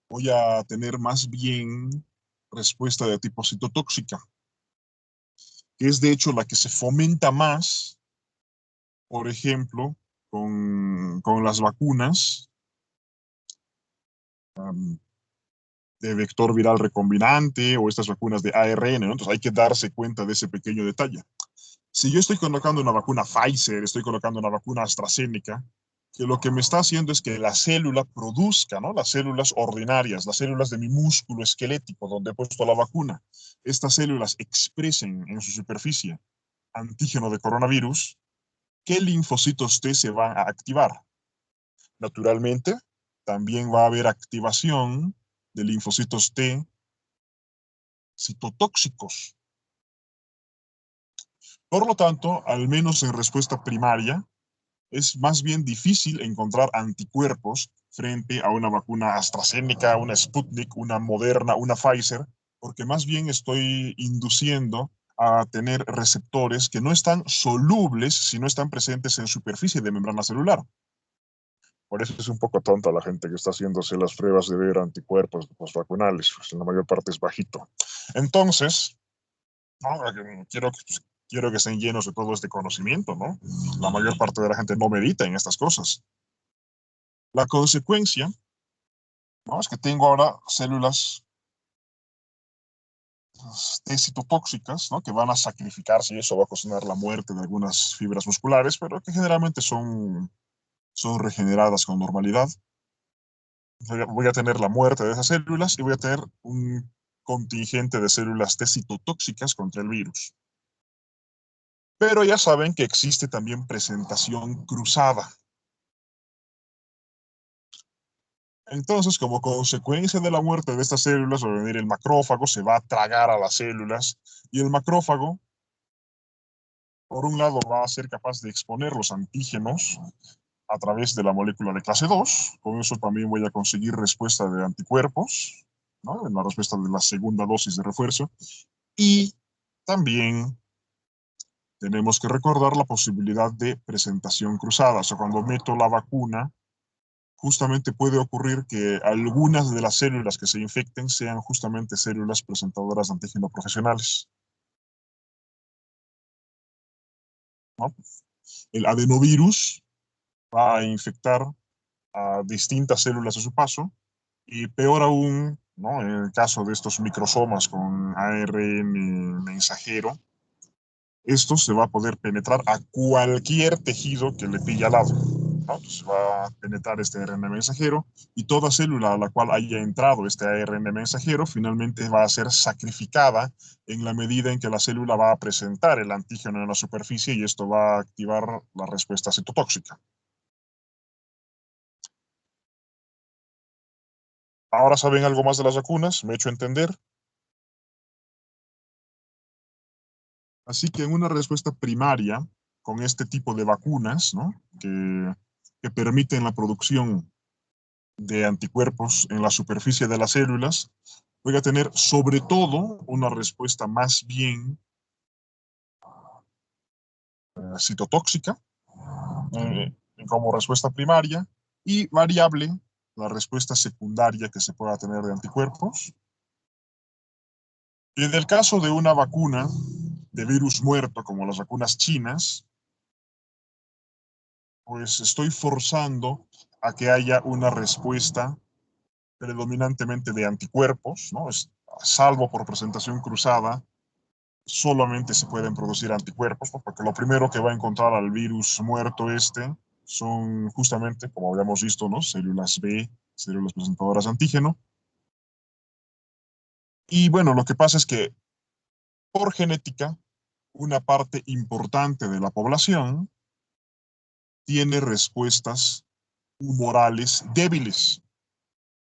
voy a tener más bien respuesta de tipo citotóxica, que es de hecho la que se fomenta más, por ejemplo, con las vacunas de vector viral recombinante o estas vacunas de ARN, ¿no? Entonces hay que darse cuenta de ese pequeño detalle. Si yo estoy colocando una vacuna Pfizer, estoy colocando una vacuna AstraZeneca, que lo que me está haciendo es que la célula produzca, ¿no? Las células ordinarias, las células de mi músculo esquelético donde he puesto la vacuna, estas células expresen en su superficie antígeno de coronavirus, ¿qué linfocitos T se van a activar? Naturalmente, también va a haber activación de linfocitos T citotóxicos. Por lo tanto, al menos en respuesta primaria, es más bien difícil encontrar anticuerpos frente a una vacuna AstraZeneca, una Sputnik, una Moderna, una Pfizer, porque más bien estoy induciendo a tener receptores que no están solubles si no están presentes en superficie de membrana celular. Por eso es un poco tonta la gente que está haciéndose las pruebas de ver anticuerpos postvacunales, pues la mayor parte es bajito. Entonces, ¿no? Quiero que estén llenos de todo este conocimiento, ¿no? La mayor parte de la gente no medita en estas cosas. La consecuencia, ¿no? Es que tengo ahora células citotóxicas, ¿no? Que van a sacrificarse y eso va a ocasionar la muerte de algunas fibras musculares, pero que generalmente son regeneradas con normalidad. Voy a tener la muerte de esas células y voy a tener un contingente de células T citotóxicas contra el virus. Pero ya saben que existe también presentación cruzada. Entonces, como consecuencia de la muerte de estas células, va a venir el macrófago, se va a tragar a las células y el macrófago, por un lado, va a ser capaz de exponer los antígenos a través de la molécula de clase 2. Con eso también voy a conseguir respuesta de anticuerpos, ¿no? En la respuesta de la segunda dosis de refuerzo. Y también tenemos que recordar la posibilidad de presentación cruzada. O sea, cuando meto la vacuna, justamente puede ocurrir que algunas de las células que se infecten sean justamente células presentadoras de antígeno profesionales, ¿no? El adenovirus va a infectar a distintas células a su paso y peor aún, ¿no? En el caso de estos microsomas con ARN mensajero, esto se va a poder penetrar a cualquier tejido que le pille al lado, ¿no? Entonces va a penetrar este ARN mensajero y toda célula a la cual haya entrado este ARN mensajero finalmente va a ser sacrificada en la medida en que la célula va a presentar el antígeno en la superficie y esto va a activar la respuesta citotóxica. Ahora saben algo más de las vacunas, me he hecho entender. Así que en una respuesta primaria, con este tipo de vacunas, ¿no? que permiten la producción de anticuerpos en la superficie de las células, voy a tener sobre todo una respuesta más bien citotóxica eh, como respuesta primaria y variable la respuesta secundaria que se pueda tener de anticuerpos. Y en el caso de una vacuna de virus muerto, como las vacunas chinas, pues estoy forzando a que haya una respuesta predominantemente de anticuerpos, ¿no? Salvo por presentación cruzada, solamente se pueden producir anticuerpos, ¿no? Porque lo primero que va a encontrar al virus muerto son justamente, como habíamos visto, ¿no? Células B, células presentadoras de antígeno. Y bueno, lo que pasa es que por genética, una parte importante de la población tiene respuestas humorales débiles.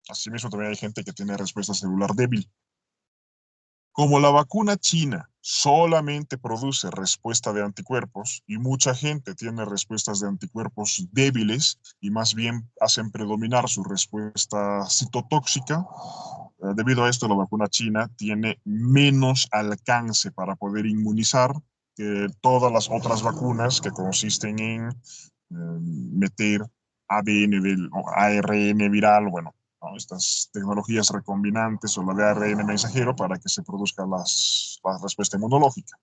Asimismo, también hay gente que tiene respuesta celular débil. Como la vacuna china solamente produce respuesta de anticuerpos y mucha gente tiene respuestas de anticuerpos débiles y más bien hacen predominar su respuesta citotóxica, debido a esto la vacuna china tiene menos alcance para poder inmunizar que todas las otras vacunas que consisten en meter ADN o ARN viral, bueno, ¿no? Estas tecnologías recombinantes o la de ARN mensajero para que se produzca la respuesta inmunológica.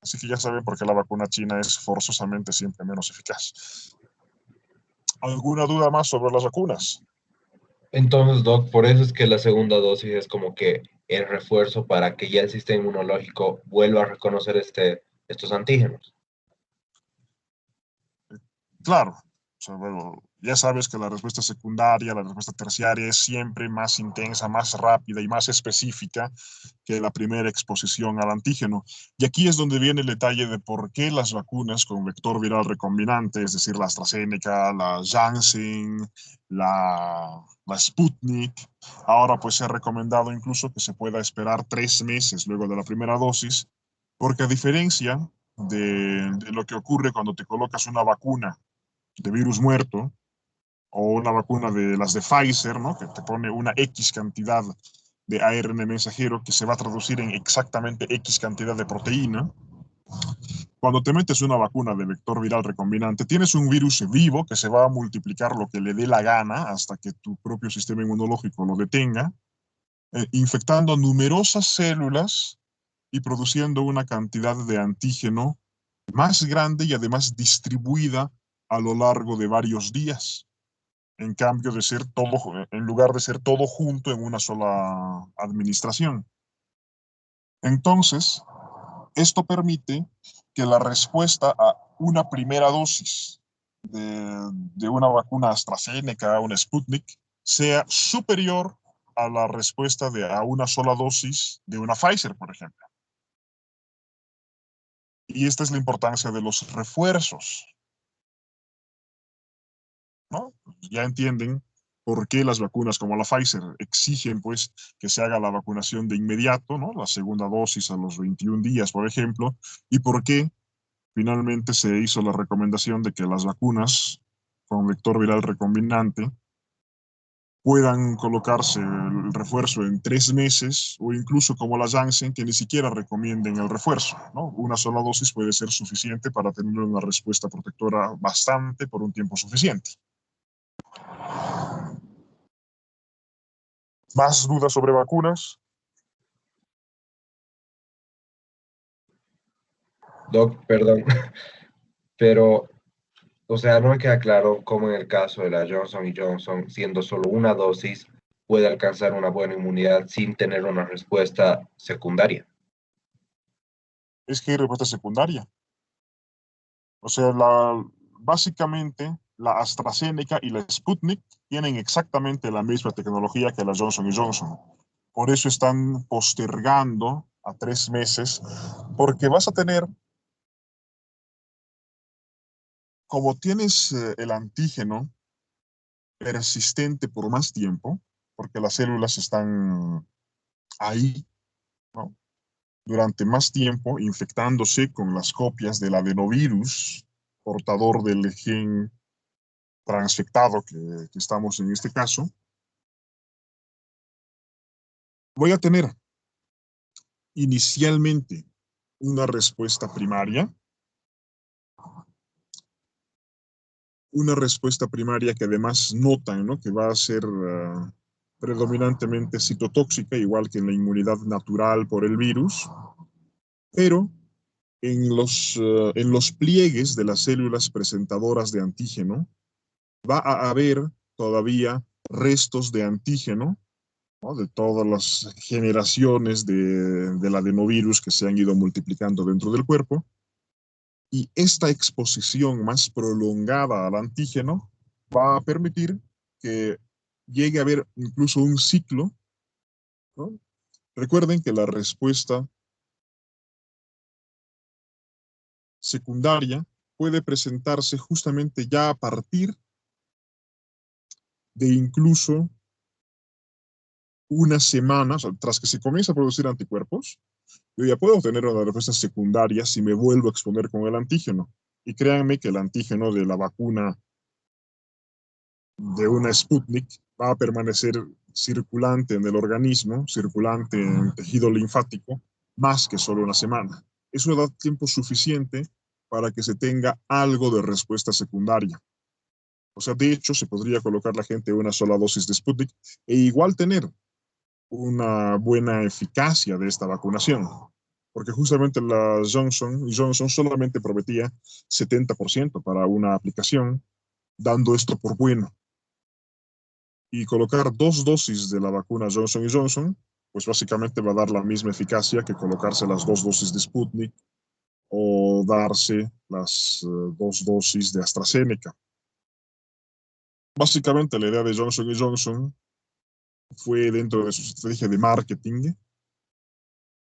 Así que ya saben por qué la vacuna china es forzosamente siempre menos eficaz. ¿Alguna duda más sobre las vacunas? Entonces, Doc, por eso es que la segunda dosis es como que el refuerzo para que ya el sistema inmunológico vuelva a reconocer estos antígenos. Claro, o sea, bueno, ya sabes que la respuesta secundaria, la respuesta terciaria es siempre más intensa, más rápida y más específica que la primera exposición al antígeno. Y aquí es donde viene el detalle de por qué las vacunas con vector viral recombinante, es decir, la AstraZeneca, la Janssen, la Sputnik, ahora pues se ha recomendado incluso que se pueda esperar 3 meses luego de la primera dosis, porque a diferencia de lo que ocurre cuando te colocas una vacuna de virus muerto o una vacuna de las de Pfizer, ¿no? Que te pone una X cantidad de ARN mensajero que se va a traducir en exactamente X cantidad de proteína. Cuando te metes una vacuna de vector viral recombinante, tienes un virus vivo que se va a multiplicar lo que le dé la gana hasta que tu propio sistema inmunológico lo detenga, infectando numerosas células y produciendo una cantidad de antígeno más grande y además distribuida a lo largo de varios días, en cambio de ser todo, en lugar de ser todo junto en una sola administración. Entonces, esto permite que la respuesta a una primera dosis de una vacuna AstraZeneca, una Sputnik, sea superior a la respuesta a una sola dosis de una Pfizer, por ejemplo. Y esta es la importancia de los refuerzos, ¿no? Ya entienden por qué las vacunas como la Pfizer exigen pues que se haga la vacunación de inmediato, ¿no? La segunda dosis a los 21 días, por ejemplo, y por qué finalmente se hizo la recomendación de que las vacunas con vector viral recombinante puedan colocarse el refuerzo en 3 meses o incluso como la Janssen que ni siquiera recomienden el refuerzo, ¿no? Una sola dosis puede ser suficiente para tener una respuesta protectora bastante por un tiempo suficiente. ¿Más dudas sobre vacunas? Doc, perdón, pero O sea, no me queda claro cómo en el caso de la Johnson y Johnson, siendo solo una dosis, puede alcanzar una buena inmunidad sin tener una respuesta secundaria. Es que hay respuesta secundaria. O sea, básicamente la AstraZeneca y la Sputnik tienen exactamente la misma tecnología que la Johnson y Johnson. Por eso están postergando a 3 meses, porque vas a tener, como tienes el antígeno persistente por más tiempo, porque las células están ahí, ¿no? Durante más tiempo, infectándose con las copias del adenovirus portador del gen transfectado que estamos en este caso, voy a tener inicialmente una respuesta primaria que además notan, ¿no? Que va a ser predominantemente citotóxica, igual que en la inmunidad natural por el virus, pero en los pliegues de las células presentadoras de antígeno va a haber todavía restos de antígeno, ¿no? De todas las generaciones del adenovirus que se han ido multiplicando dentro del cuerpo, y esta exposición más prolongada al antígeno va a permitir que llegue a haber incluso un ciclo, ¿no? Recuerden que la respuesta secundaria puede presentarse justamente ya a partir de incluso una semana, o sea, tras que se comienza a producir anticuerpos, yo ya puedo tener una respuesta secundaria si me vuelvo a exponer con el antígeno. Y créanme que el antígeno de la vacuna de una Sputnik va a permanecer circulante en el organismo, circulante en el tejido linfático, más que solo una semana. Eso da tiempo suficiente para que se tenga algo de respuesta secundaria. O sea, de hecho, se podría colocar la gente una sola dosis de Sputnik e igual tener una buena eficacia de esta vacunación, porque justamente la Johnson Johnson solamente prometía 70% para una aplicación, dando esto por bueno. Y colocar 2 dosis de la vacuna Johnson Johnson, pues básicamente va a dar la misma eficacia que colocarse las 2 dosis de Sputnik o darse las 2 dosis de AstraZeneca. Básicamente la idea de Johnson Johnson fue, dentro de su estrategia de marketing,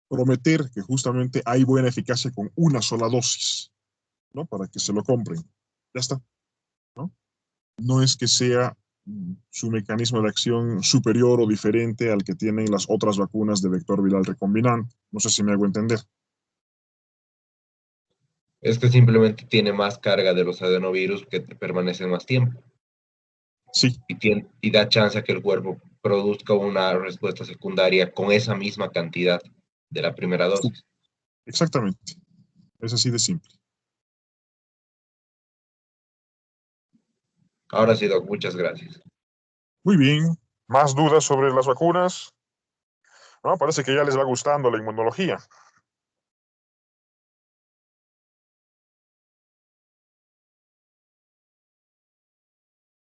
prometer que justamente hay buena eficacia con una sola dosis, ¿no? Para que se lo compren. Ya está, ¿no? No es que sea su mecanismo de acción superior o diferente al que tienen las otras vacunas de vector viral recombinante. No sé si me hago entender. Es que simplemente tiene más carga de los adenovirus que permanecen más tiempo Sí, y da chance a que el cuerpo produzca una respuesta secundaria con esa misma cantidad de la primera sí, dosis. exactamente. Es así de simple. Ahora sí, Doc, muchas gracias. Muy bien. ¿Más dudas sobre las vacunas? No, parece que ya les va gustando la inmunología.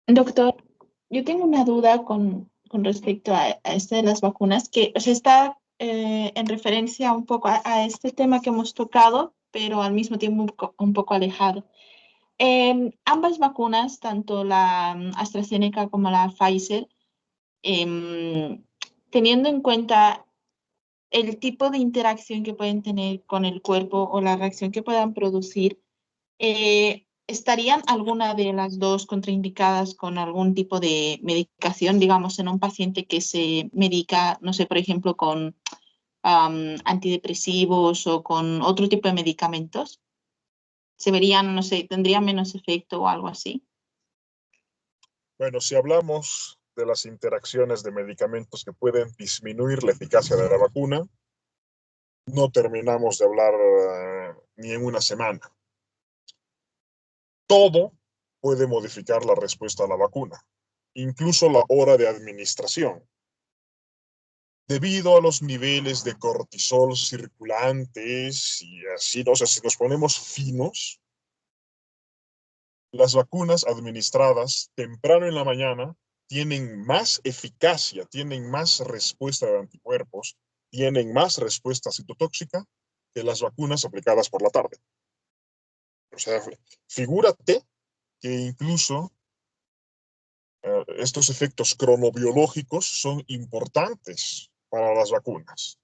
Doctor, yo tengo una duda con respecto a este de las vacunas, que o sea, está en referencia un poco a este tema que hemos tocado, pero al mismo tiempo un poco alejado. Ambas vacunas, tanto la AstraZeneca como la Pfizer, em, teniendo en cuenta el tipo de interacción que pueden tener con el cuerpo o la reacción que puedan producir, ¿estarían alguna de las dos contraindicadas con algún tipo de medicación, digamos, en un paciente que se medica, no sé, por ejemplo, con antidepresivos o con otro tipo de medicamentos? ¿Se verían, no sé, tendrían menos efecto o algo así? Bueno, si hablamos de las interacciones de medicamentos que pueden disminuir la eficacia de la vacuna, no terminamos de hablar ni en una semana. Todo puede modificar la respuesta a la vacuna, incluso la hora de administración. Debido a los niveles de cortisol circulantes y así, o sea, si nos ponemos finos, las vacunas administradas temprano en la mañana tienen más eficacia, tienen más respuesta de anticuerpos, tienen más respuesta citotóxica que las vacunas aplicadas por la tarde. O sea, figúrate que incluso estos efectos cronobiológicos son importantes para las vacunas.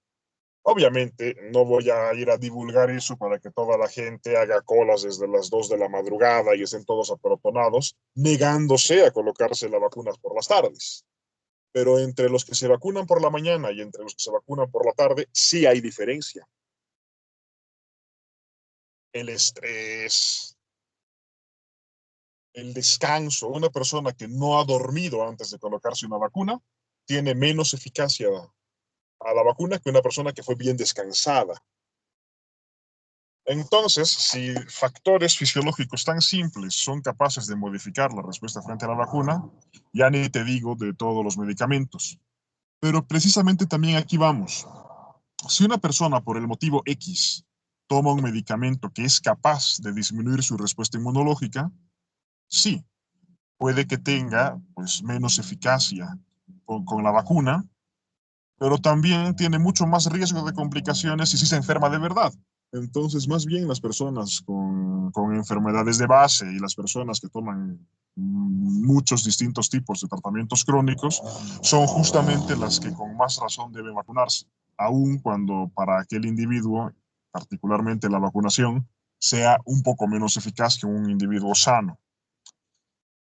Obviamente no voy a ir a divulgar eso para que toda la gente haga colas desde las 2 de la madrugada y estén todos apelotonados, negándose a colocarse las vacunas por las tardes. Pero entre los que se vacunan por la mañana y entre los que se vacunan por la tarde, sí hay diferencia. El estrés, el descanso. Una persona que no ha dormido antes de colocarse una vacuna tiene menos eficacia a la vacuna que una persona que fue bien descansada. Entonces, si factores fisiológicos tan simples son capaces de modificar la respuesta frente a la vacuna, ya ni te digo de todos los medicamentos. Pero precisamente también aquí vamos. Si una persona por el motivo X toma un medicamento que es capaz de disminuir su respuesta inmunológica, sí, puede que tenga pues, menos eficacia con la vacuna, pero también tiene mucho más riesgo de complicaciones si se enferma de verdad. Entonces, más bien las personas con enfermedades de base y las personas que toman muchos distintos tipos de tratamientos crónicos son justamente las que con más razón deben vacunarse, aun cuando para aquel individuo, particularmente la vacunación, sea un poco menos eficaz que un individuo sano.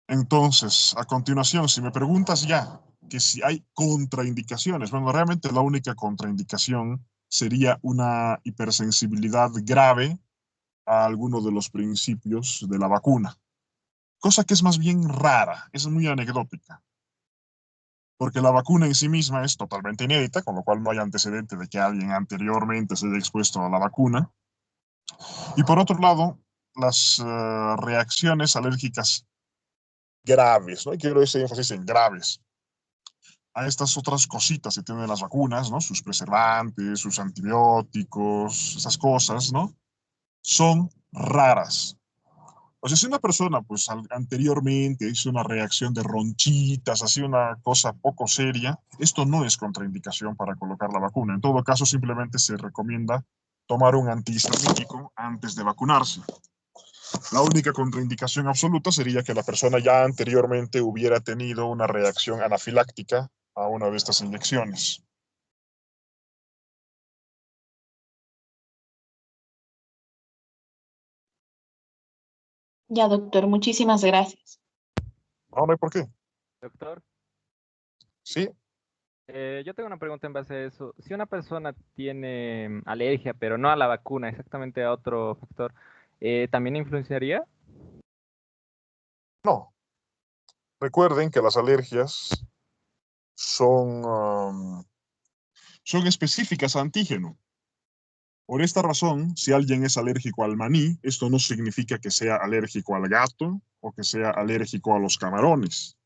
Entonces, a continuación, si me preguntas ya que si hay contraindicaciones, bueno, realmente la única contraindicación sería una hipersensibilidad grave a alguno de los principios de la vacuna, cosa que es más bien rara, es muy anecdótica, porque la vacuna en sí misma es totalmente inédita, con lo cual no hay antecedente de que alguien anteriormente se haya expuesto a la vacuna. Y por otro lado, las reacciones alérgicas graves, ¿no? Y quiero ese énfasis en graves, a estas otras cositas que tienen las vacunas, ¿no? Sus preservantes, sus antibióticos, esas cosas, ¿no? Son raras. O sea, si una persona, pues, anteriormente hizo una reacción de ronchitas, así una cosa poco seria, esto no es contraindicación para colocar la vacuna. En todo caso, simplemente se recomienda tomar un antihistamínico antes de vacunarse. La única contraindicación absoluta sería que la persona ya anteriormente hubiera tenido una reacción anafiláctica a una de estas inyecciones. Ya, doctor, muchísimas gracias. No, no hay por qué. Doctor, Sí, yo tengo una pregunta en base a eso. Si una persona tiene alergia, pero no a la vacuna, exactamente a otro factor, ¿también influenciaría? no. Recuerden que las alergias son, son específicas a antígeno. Por esta razón, si alguien es alérgico al maní, esto no significa que sea alérgico al gato o que sea alérgico a los camarones.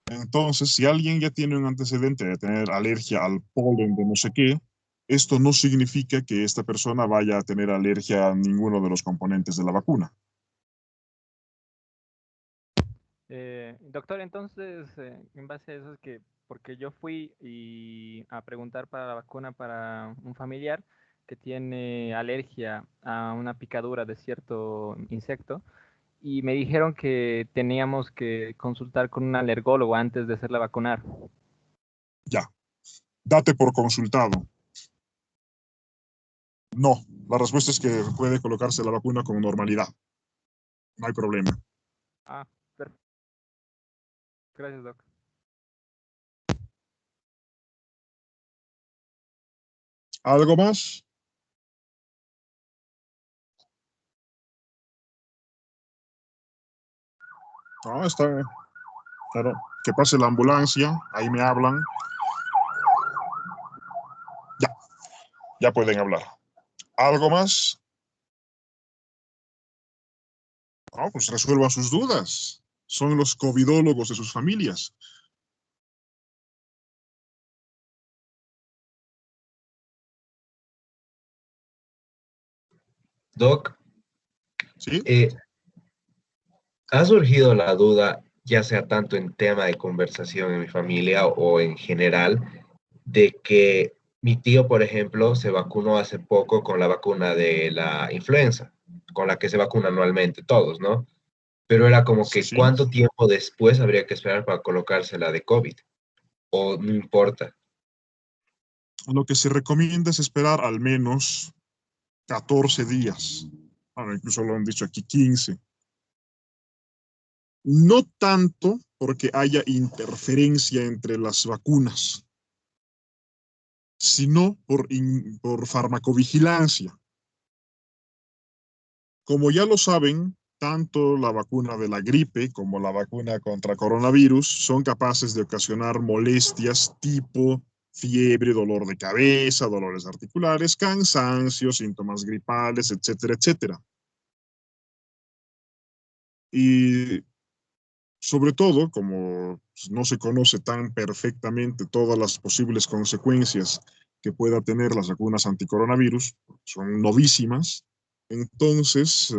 Entonces, si alguien ya tiene un antecedente de tener alergia al polen de no sé qué, esto no significa que esta persona vaya a tener alergia a ninguno de los componentes de la vacuna. Doctor, entonces, en base a eso es que, porque yo fui a preguntar para la vacuna para un familiar que tiene alergia a una picadura de cierto insecto y me dijeron que teníamos que consultar con un alergólogo antes de hacerla vacunar. Ya, date por consultado. No, la respuesta es que puede colocarse la vacuna con normalidad. No hay problema. Ah, perfecto. Gracias, doc. ¿Algo más? No, está claro. Que pase la ambulancia, ahí me hablan. Ya, ya pueden hablar. ¿Algo más? No, pues resuelvan sus dudas. Son los covidólogos de sus familias. Doc, ¿Sí? eh, ha surgido la duda, ya sea tanto en tema de conversación en mi familia o en general, de que mi tío, por ejemplo, se vacunó hace poco con la vacuna de la influenza, con la que se vacuna anualmente todos, ¿no? Pero era como Sí, que sí. cuánto tiempo después habría que esperar para colocarse la de COVID, o no importa. Lo que se recomienda es esperar al menos 14 días. Bueno, incluso lo han dicho aquí 15. No tanto porque haya interferencia entre las vacunas, sino por farmacovigilancia. Como ya lo saben, tanto la vacuna de la gripe como la vacuna contra coronavirus son capaces de ocasionar molestias tipo fiebre, dolor de cabeza, dolores articulares, cansancio, síntomas gripales, etcétera, etcétera. Y sobre todo, como no se conoce tan perfectamente todas las posibles consecuencias que pueda tener las vacunas anticoronavirus, son novísimas, entonces,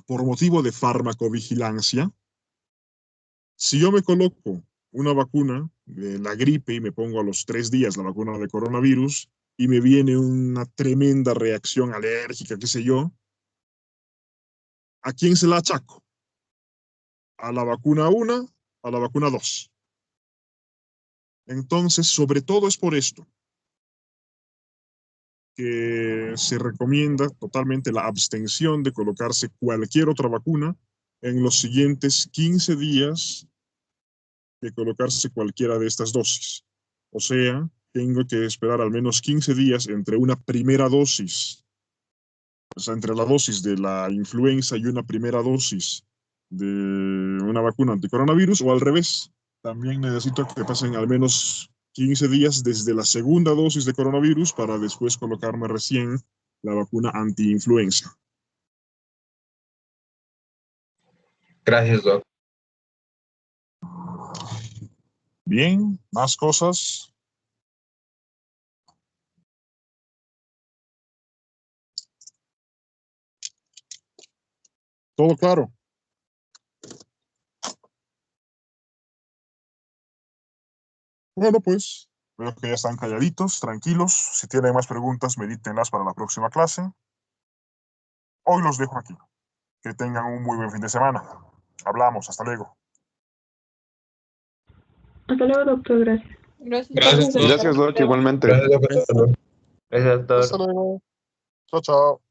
por motivo de farmacovigilancia, si yo me coloco una vacuna de la gripe y me pongo a los 3 días la vacuna de coronavirus y me viene una tremenda reacción alérgica, qué sé yo, ¿a quién se la achaco? ¿A la vacuna 1? ¿A la vacuna 2? Entonces, sobre todo es por esto que se recomienda totalmente la abstención de colocarse cualquier otra vacuna en los siguientes 15 días de colocarse cualquiera de estas dosis. O sea, tengo que esperar al menos 15 días entre una primera dosis, o sea, entre la dosis de la influenza y una primera dosis de una vacuna anticoronavirus, o al revés. También necesito que pasen al menos 15 días desde la segunda dosis de coronavirus para después colocarme recién la vacuna antiinfluenza. Gracias, Doc. Bien, más cosas. Todo claro. Bueno, pues veo que ya están calladitos, tranquilos. Si tienen más preguntas, medítenlas para la próxima clase. Hoy los dejo aquí. Que tengan un muy buen fin de semana. Hablamos, hasta luego. Hasta luego, doctor. Gracias. Gracias, Doc. Gracias, Doc, igualmente. Gracias, Doc. Gracias, Hasta doctor. luego. Chao, chao.